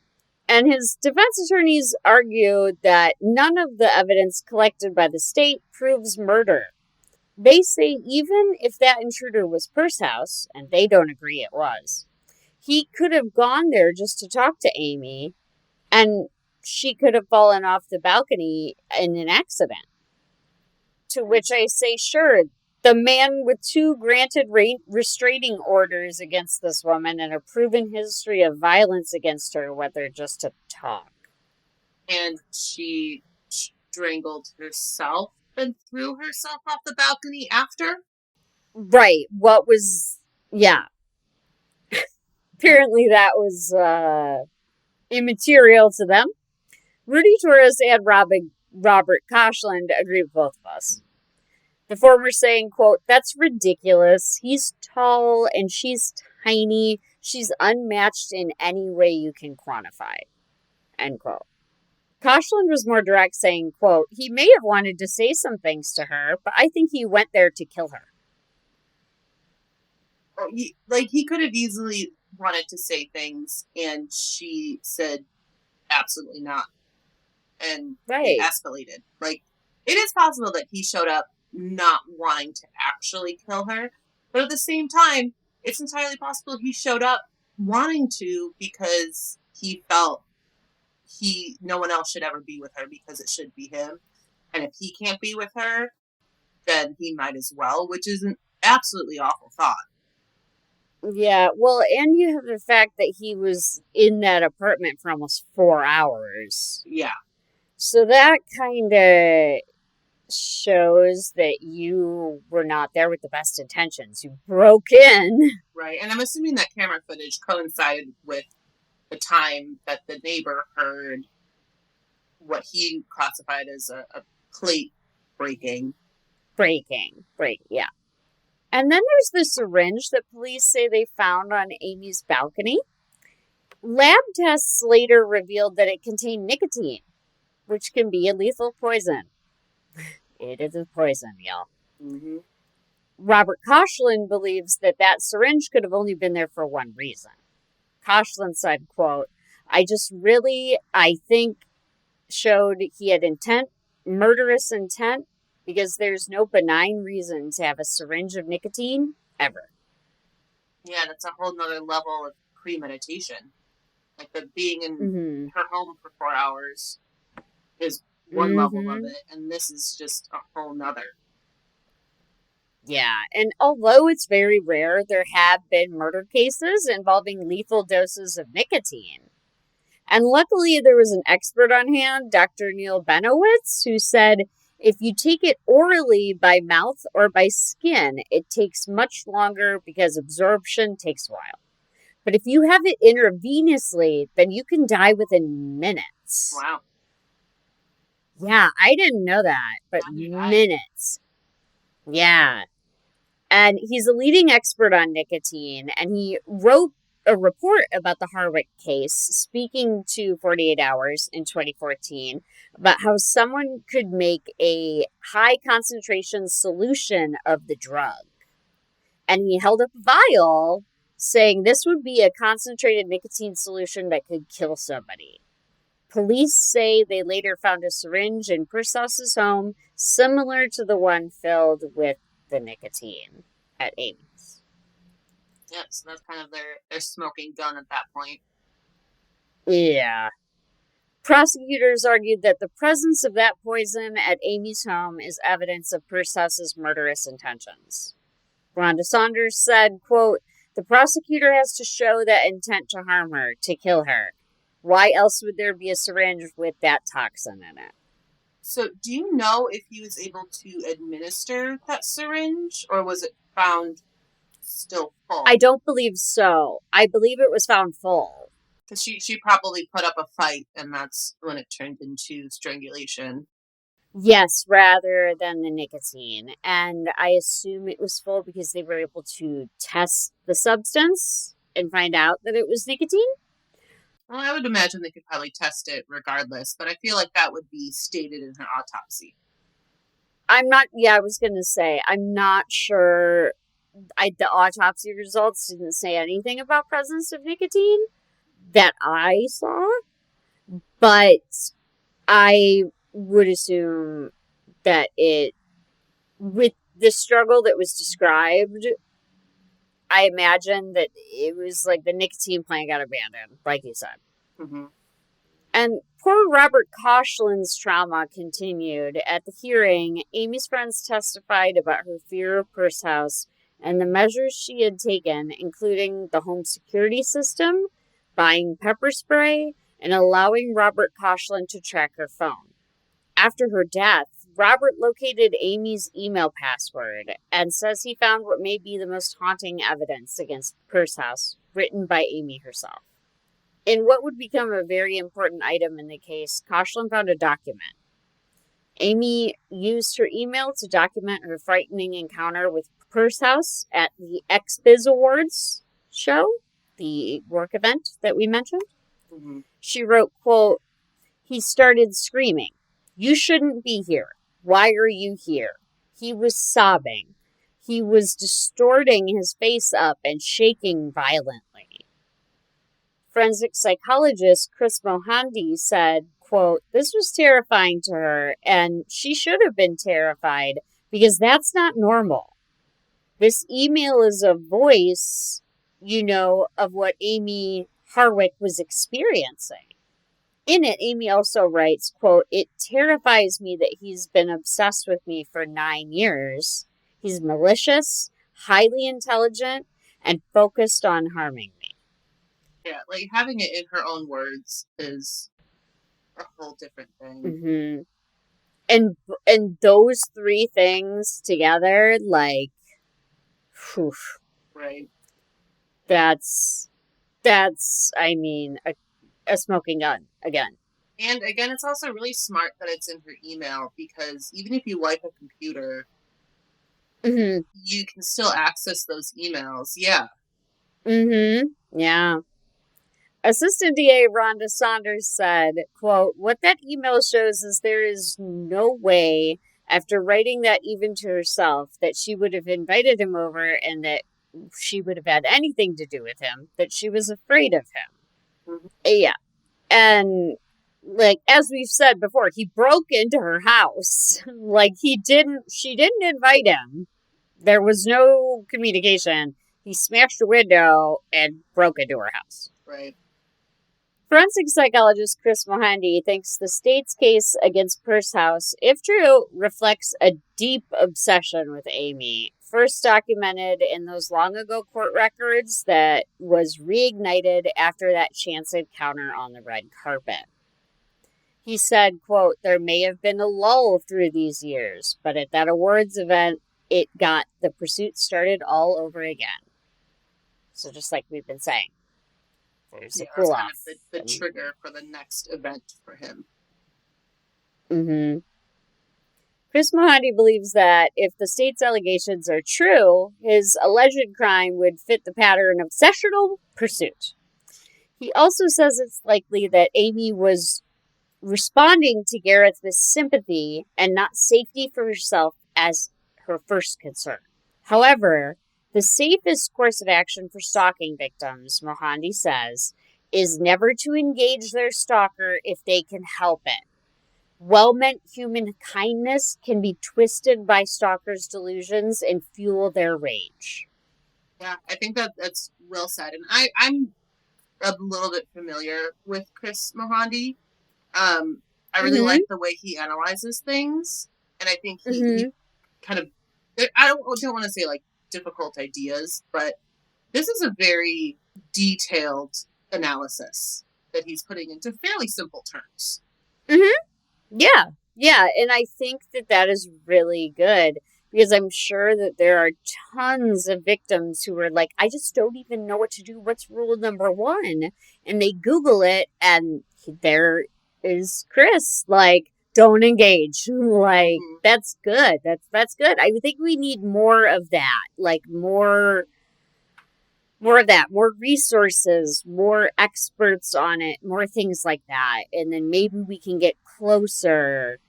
And his defense attorneys argued that none of the evidence collected by the state proves murder. They say even if that intruder was Pursehouse, and they don't agree it was, he could have gone there just to talk to Amie, and she could have fallen off the balcony in an accident. To which I say, sure, the man with 2 granted restraining orders against this woman and a proven history of violence against her, whether just to talk. And she strangled herself and threw herself off the balcony after? Right. Yeah. Apparently that was immaterial to them. Rudy Torres and Robert Koshland agree with both of us. The former saying, quote, that's ridiculous. He's tall and she's tiny. She's unmatched in any way you can quantify, end quote. Koshland was more direct, saying, quote, he may have wanted to say some things to her, but I think he went there to kill her. He could have easily wanted to say things, and she said, absolutely not. And it escalated. Like, it is possible that he showed up not wanting to actually kill her, but at the same time, it's entirely possible he showed up wanting to because he felt no one else should ever be with her because it should be him. And if he can't be with her, then he might as well, which is an absolutely awful thought. Yeah, well, and you have the fact that he was in that apartment for almost 4 hours. Yeah. So that kind of shows that you were not there with the best intentions. You broke in. Right. And I'm assuming that camera footage coincided with the time that the neighbor heard what he classified as a plate breaking. Yeah. And then there's the syringe that police say they found on Amie's balcony. Lab tests later revealed that it contained nicotine, which can be a lethal poison. It is a poison, y'all. Mm-hmm. Robert Koshland believes that that syringe could have only been there for one reason. Koshland said, quote, I think showed he had intent, murderous intent, because there's no benign reason to have a syringe of nicotine ever. Yeah, that's a whole nother level of premeditation. Like the being in her home for 4 hours is one level of it, and this is just a whole nother. Yeah, and although it's very rare, there have been murder cases involving lethal doses of nicotine. And luckily, there was an expert on hand, Dr. Neil Benowitz, who said, if you take it orally by mouth or by skin, it takes much longer because absorption takes a while. But if you have it intravenously, then you can die within minutes. Wow. Yeah, I didn't know that, but minutes. Yeah. And he's a leading expert on nicotine, and he wrote a report about the Harwick case, speaking to 48 Hours in 2014, about how someone could make a high concentration solution of the drug. And he held up a vial saying this would be a concentrated nicotine solution that could kill somebody. Police say they later found a syringe in Pursehouse's home similar to the one filled with the nicotine at Amie's. Yeah, so that's kind of their smoking gun at that point. Yeah. Prosecutors argued that the presence of that poison at Amie's home is evidence of Pursehouse's murderous intentions. Rhonda Saunders said, quote, the prosecutor has to show that intent to harm her, to kill her. Why else would there be a syringe with that toxin in it? So do you know if he was able to administer that syringe, or was it found still full? I don't believe so. I believe it was found full. Because she probably put up a fight, and that's when it turned into strangulation. Yes, rather than the nicotine. And I assume it was full because they were able to test the substance and find out that it was nicotine. Well, I would imagine they could probably test it regardless, but I feel like that would be stated in her autopsy. I was going to say, I'm not sure. The autopsy results didn't say anything about presence of nicotine that I saw, but I would assume that with the struggle that was described, I imagine that it was like the nicotine plant got abandoned, like you said. Mm-hmm. And poor Robert Koshland's trauma continued. At the hearing, Amie's friends testified about her fear of Pursehouse and the measures she had taken, including the home security system, buying pepper spray, and allowing Robert Koshland to track her phone. After her death, Robert located Amie's email password and says he found what may be the most haunting evidence against Pursehouse, written by Amie herself. In what would become a very important item in the case, Koshland found a document. Amie used her email to document her frightening encounter with Pursehouse at the XBiz Awards show, the work event that we mentioned. Mm-hmm. She wrote, quote, he started screaming, you shouldn't be here. Why are you here? He was sobbing. He was distorting his face up and shaking violently. Forensic psychologist Chris Mohandy said, quote, this was terrifying to her, and she should have been terrified because that's not normal. This email is a voice of what Amie Harwick was experiencing. In it, Amie also writes, quote, "It terrifies me that he's been obsessed with me for 9 years. He's malicious, highly intelligent, and focused on harming me." Yeah, like having it in her own words is a whole different thing. Mm-hmm. And those three things together, like, whew, right? that's I mean, a smoking gun again. And again, it's also really smart that it's in her email, because even if you wipe a computer, Mm-hmm. you can still access those emails. Yeah. Mm-hmm. Yeah. Assistant DA Rhonda Saunders said, quote, "What that email shows is there is no way, after writing that even to herself, that she would have invited him over and that she would have had anything to do with him, that she was afraid of him." Mm-hmm. Yeah. And like, as we've said before, he broke into her house. Like, she didn't invite him. There was no communication. He smashed a window and broke into her house. Right. Forensic psychologist Chris Mohandy thinks the state's case against Pursehouse, if true, reflects a deep obsession with Amie, first documented in those long ago court records that was reignited after that chance encounter on the red carpet. He said, quote, "There may have been a lull through these years, but at that awards event, it got the pursuit started all over again." So just like we've been saying, there's a cool that's off. kind of the trigger for the next event for him. Mm-hmm. Chris Mohandy believes that if the state's allegations are true, his alleged crime would fit the pattern of obsessional pursuit. He also says it's likely that Amie was responding to Gareth with sympathy and not safety for herself as her first concern. However, the safest course of action for stalking victims, Mohandy says, is never to engage their stalker if they can help it. Well-meant human kindness can be twisted by stalkers' delusions and fuel their rage. Yeah, I think that's well said. And I'm a little bit familiar with Chris Mohandy. I really like the way he analyzes things, and I think he kind of, I don't want to say like difficult ideas, but this is a very detailed analysis that he's putting into fairly simple terms. Yeah, and I think that is really good, because I'm sure that there are tons of victims who are like, I just don't even know what to do. What's rule number 1? And they Google it, and there is Chris, like, don't engage. Like, that's good. That's good. I think we need more of that. Like, more of that, more resources, more experts on it, more things like that. And then maybe we can get closer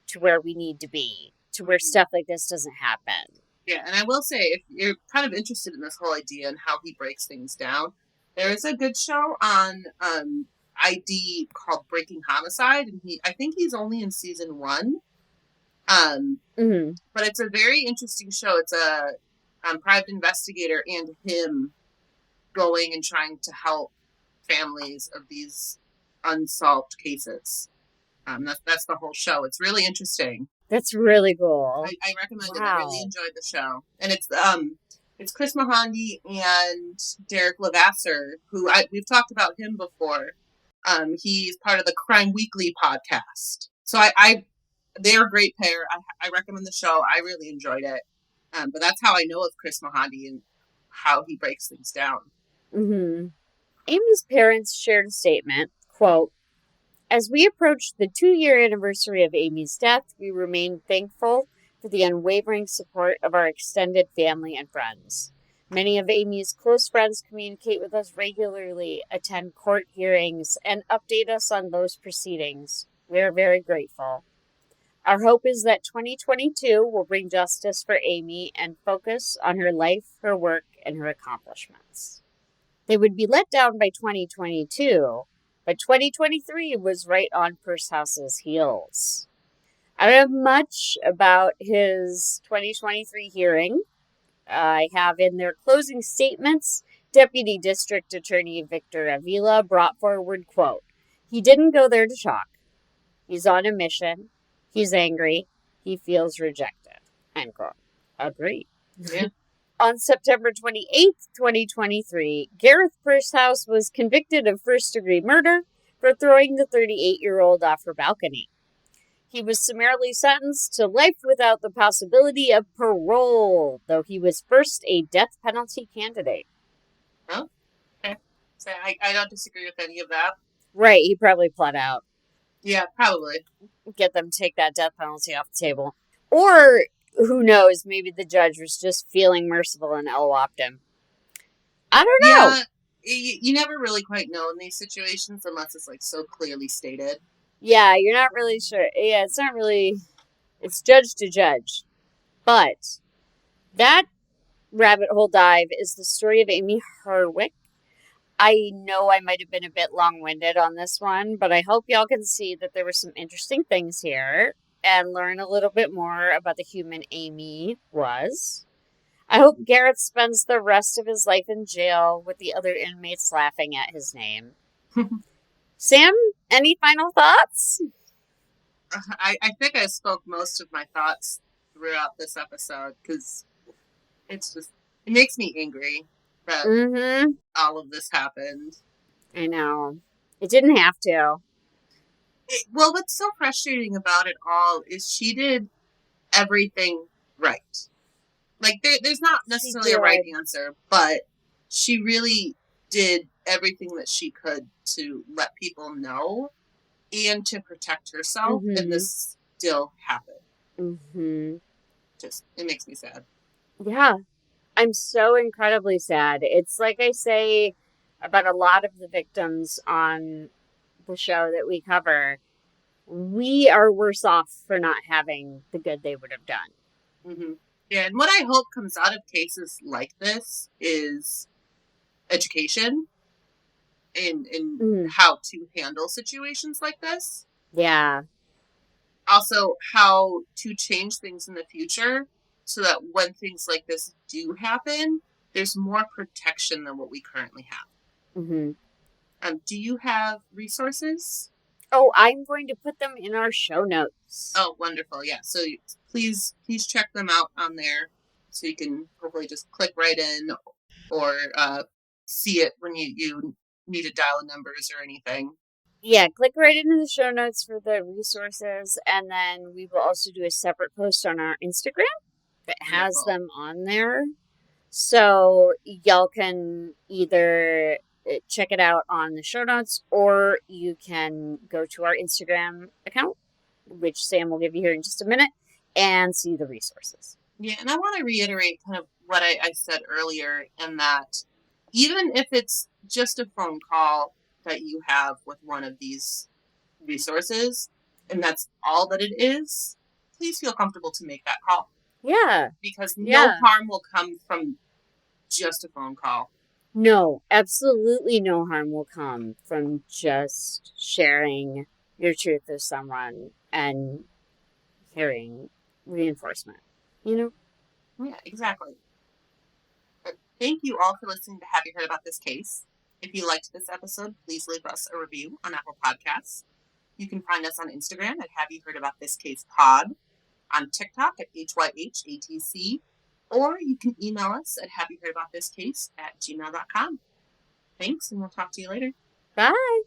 to where we need to be, to where stuff like this doesn't happen. Yeah, and I will say, if you're kind of interested in this whole idea and how he breaks things down, there is a good show on ID called Breaking Homicide, and I think he's only in season 1. But it's a very interesting show. It's a private investigator and him going and trying to help families of these unsolved cases. That's the whole show. It's really interesting. That's really cool. I recommend it. I really enjoyed the show, and it's Chris Mohandy and Derek Levasseur, who we've talked about him before. He's part of the Crime Weekly podcast, so they're a great pair. I recommend the show. I really enjoyed it, but that's how I know of Chris Mohandy and how he breaks things down. Amie's parents shared a statement, quote, "As we approach the 2-year anniversary of Amie's death, we remain thankful for the unwavering support of our extended family and friends. Many of Amie's close friends communicate with us regularly, attend court hearings, and update us on those proceedings. We are very grateful. Our hope is that 2022 will bring justice for Amie and focus on her life, her work, and her accomplishments." They would be let down by 2022, but 2023 was right on Purshouse's heels. I don't have much about his 2023 hearing. I have in their closing statements Deputy District Attorney Victor Avila brought forward, quote, "He didn't go there to talk. He's on a mission. He's angry. He feels rejected," end quote. Agree. Yeah. On September 28th, 2023, Gareth Pursehouse was convicted of first-degree murder for throwing the 38-year-old off her balcony. He was summarily sentenced to life without the possibility of parole, though he was first a death penalty candidate. Oh, okay. So I don't disagree with any of that. Right, he probably pled out. Yeah, probably. Get them to take that death penalty off the table. Or, who knows, maybe the judge was just feeling merciful and LWOP'd him. I don't know. Yeah, you never really quite know in these situations unless it's like so clearly stated. Yeah, you're not really sure. Yeah, it's not really... It's judge to judge. But that rabbit hole dive is the story of Amie Harwick. I know I might have been a bit long-winded on this one, but I hope y'all can see that there were some interesting things here and learn a little bit more about the human Amie was. I hope Gareth spends the rest of his life in jail with the other inmates laughing at his name. Sam, any final thoughts? I think I spoke most of my thoughts throughout this episode because it's just, it makes me angry that all of this happened. I know. It didn't have to. Well, what's so frustrating about it all is she did everything right. Like, there's not necessarily a right answer, but she really did everything that she could to let people know and to protect herself, and this still happened. Just, it makes me sad. Yeah, I'm so incredibly sad. It's like I say about a lot of the victims on the show that we cover, we are worse off for not having the good they would have done. Yeah, and what I hope comes out of cases like this is education in how to handle situations like this. Yeah. Also, how to change things in the future so that when things like this do happen, there's more protection than what we currently have. Do you have resources? Oh, I'm going to put them in our show notes. Oh, wonderful. Yeah. So please check them out on there so you can hopefully just click right in or see it when you need to dial numbers or anything. Yeah, click right into the show notes for the resources, and then we will also do a separate post on our Instagram that has them on there. So y'all can either check it out on the show notes, or you can go to our Instagram account, which Sam will give you here in just a minute, and see the resources. Yeah, and I want to reiterate kind of what I said earlier, in that even if it's just a phone call that you have with one of these resources, and that's all that it is, please feel comfortable to make that call. Yeah. Because no harm will come from just a phone call. No, absolutely no harm will come from just sharing your truth with someone and hearing reinforcement, you know? Yeah, exactly. But thank you all for listening to Have You Heard About This Case? If you liked this episode, please leave us a review on Apple Podcasts. You can find us on Instagram at Have You Heard About This Case Pod, on TikTok at HYHATC, or you can email us at haveyouheardaboutthiscase@gmail.com. Thanks, and we'll talk to you later. Bye.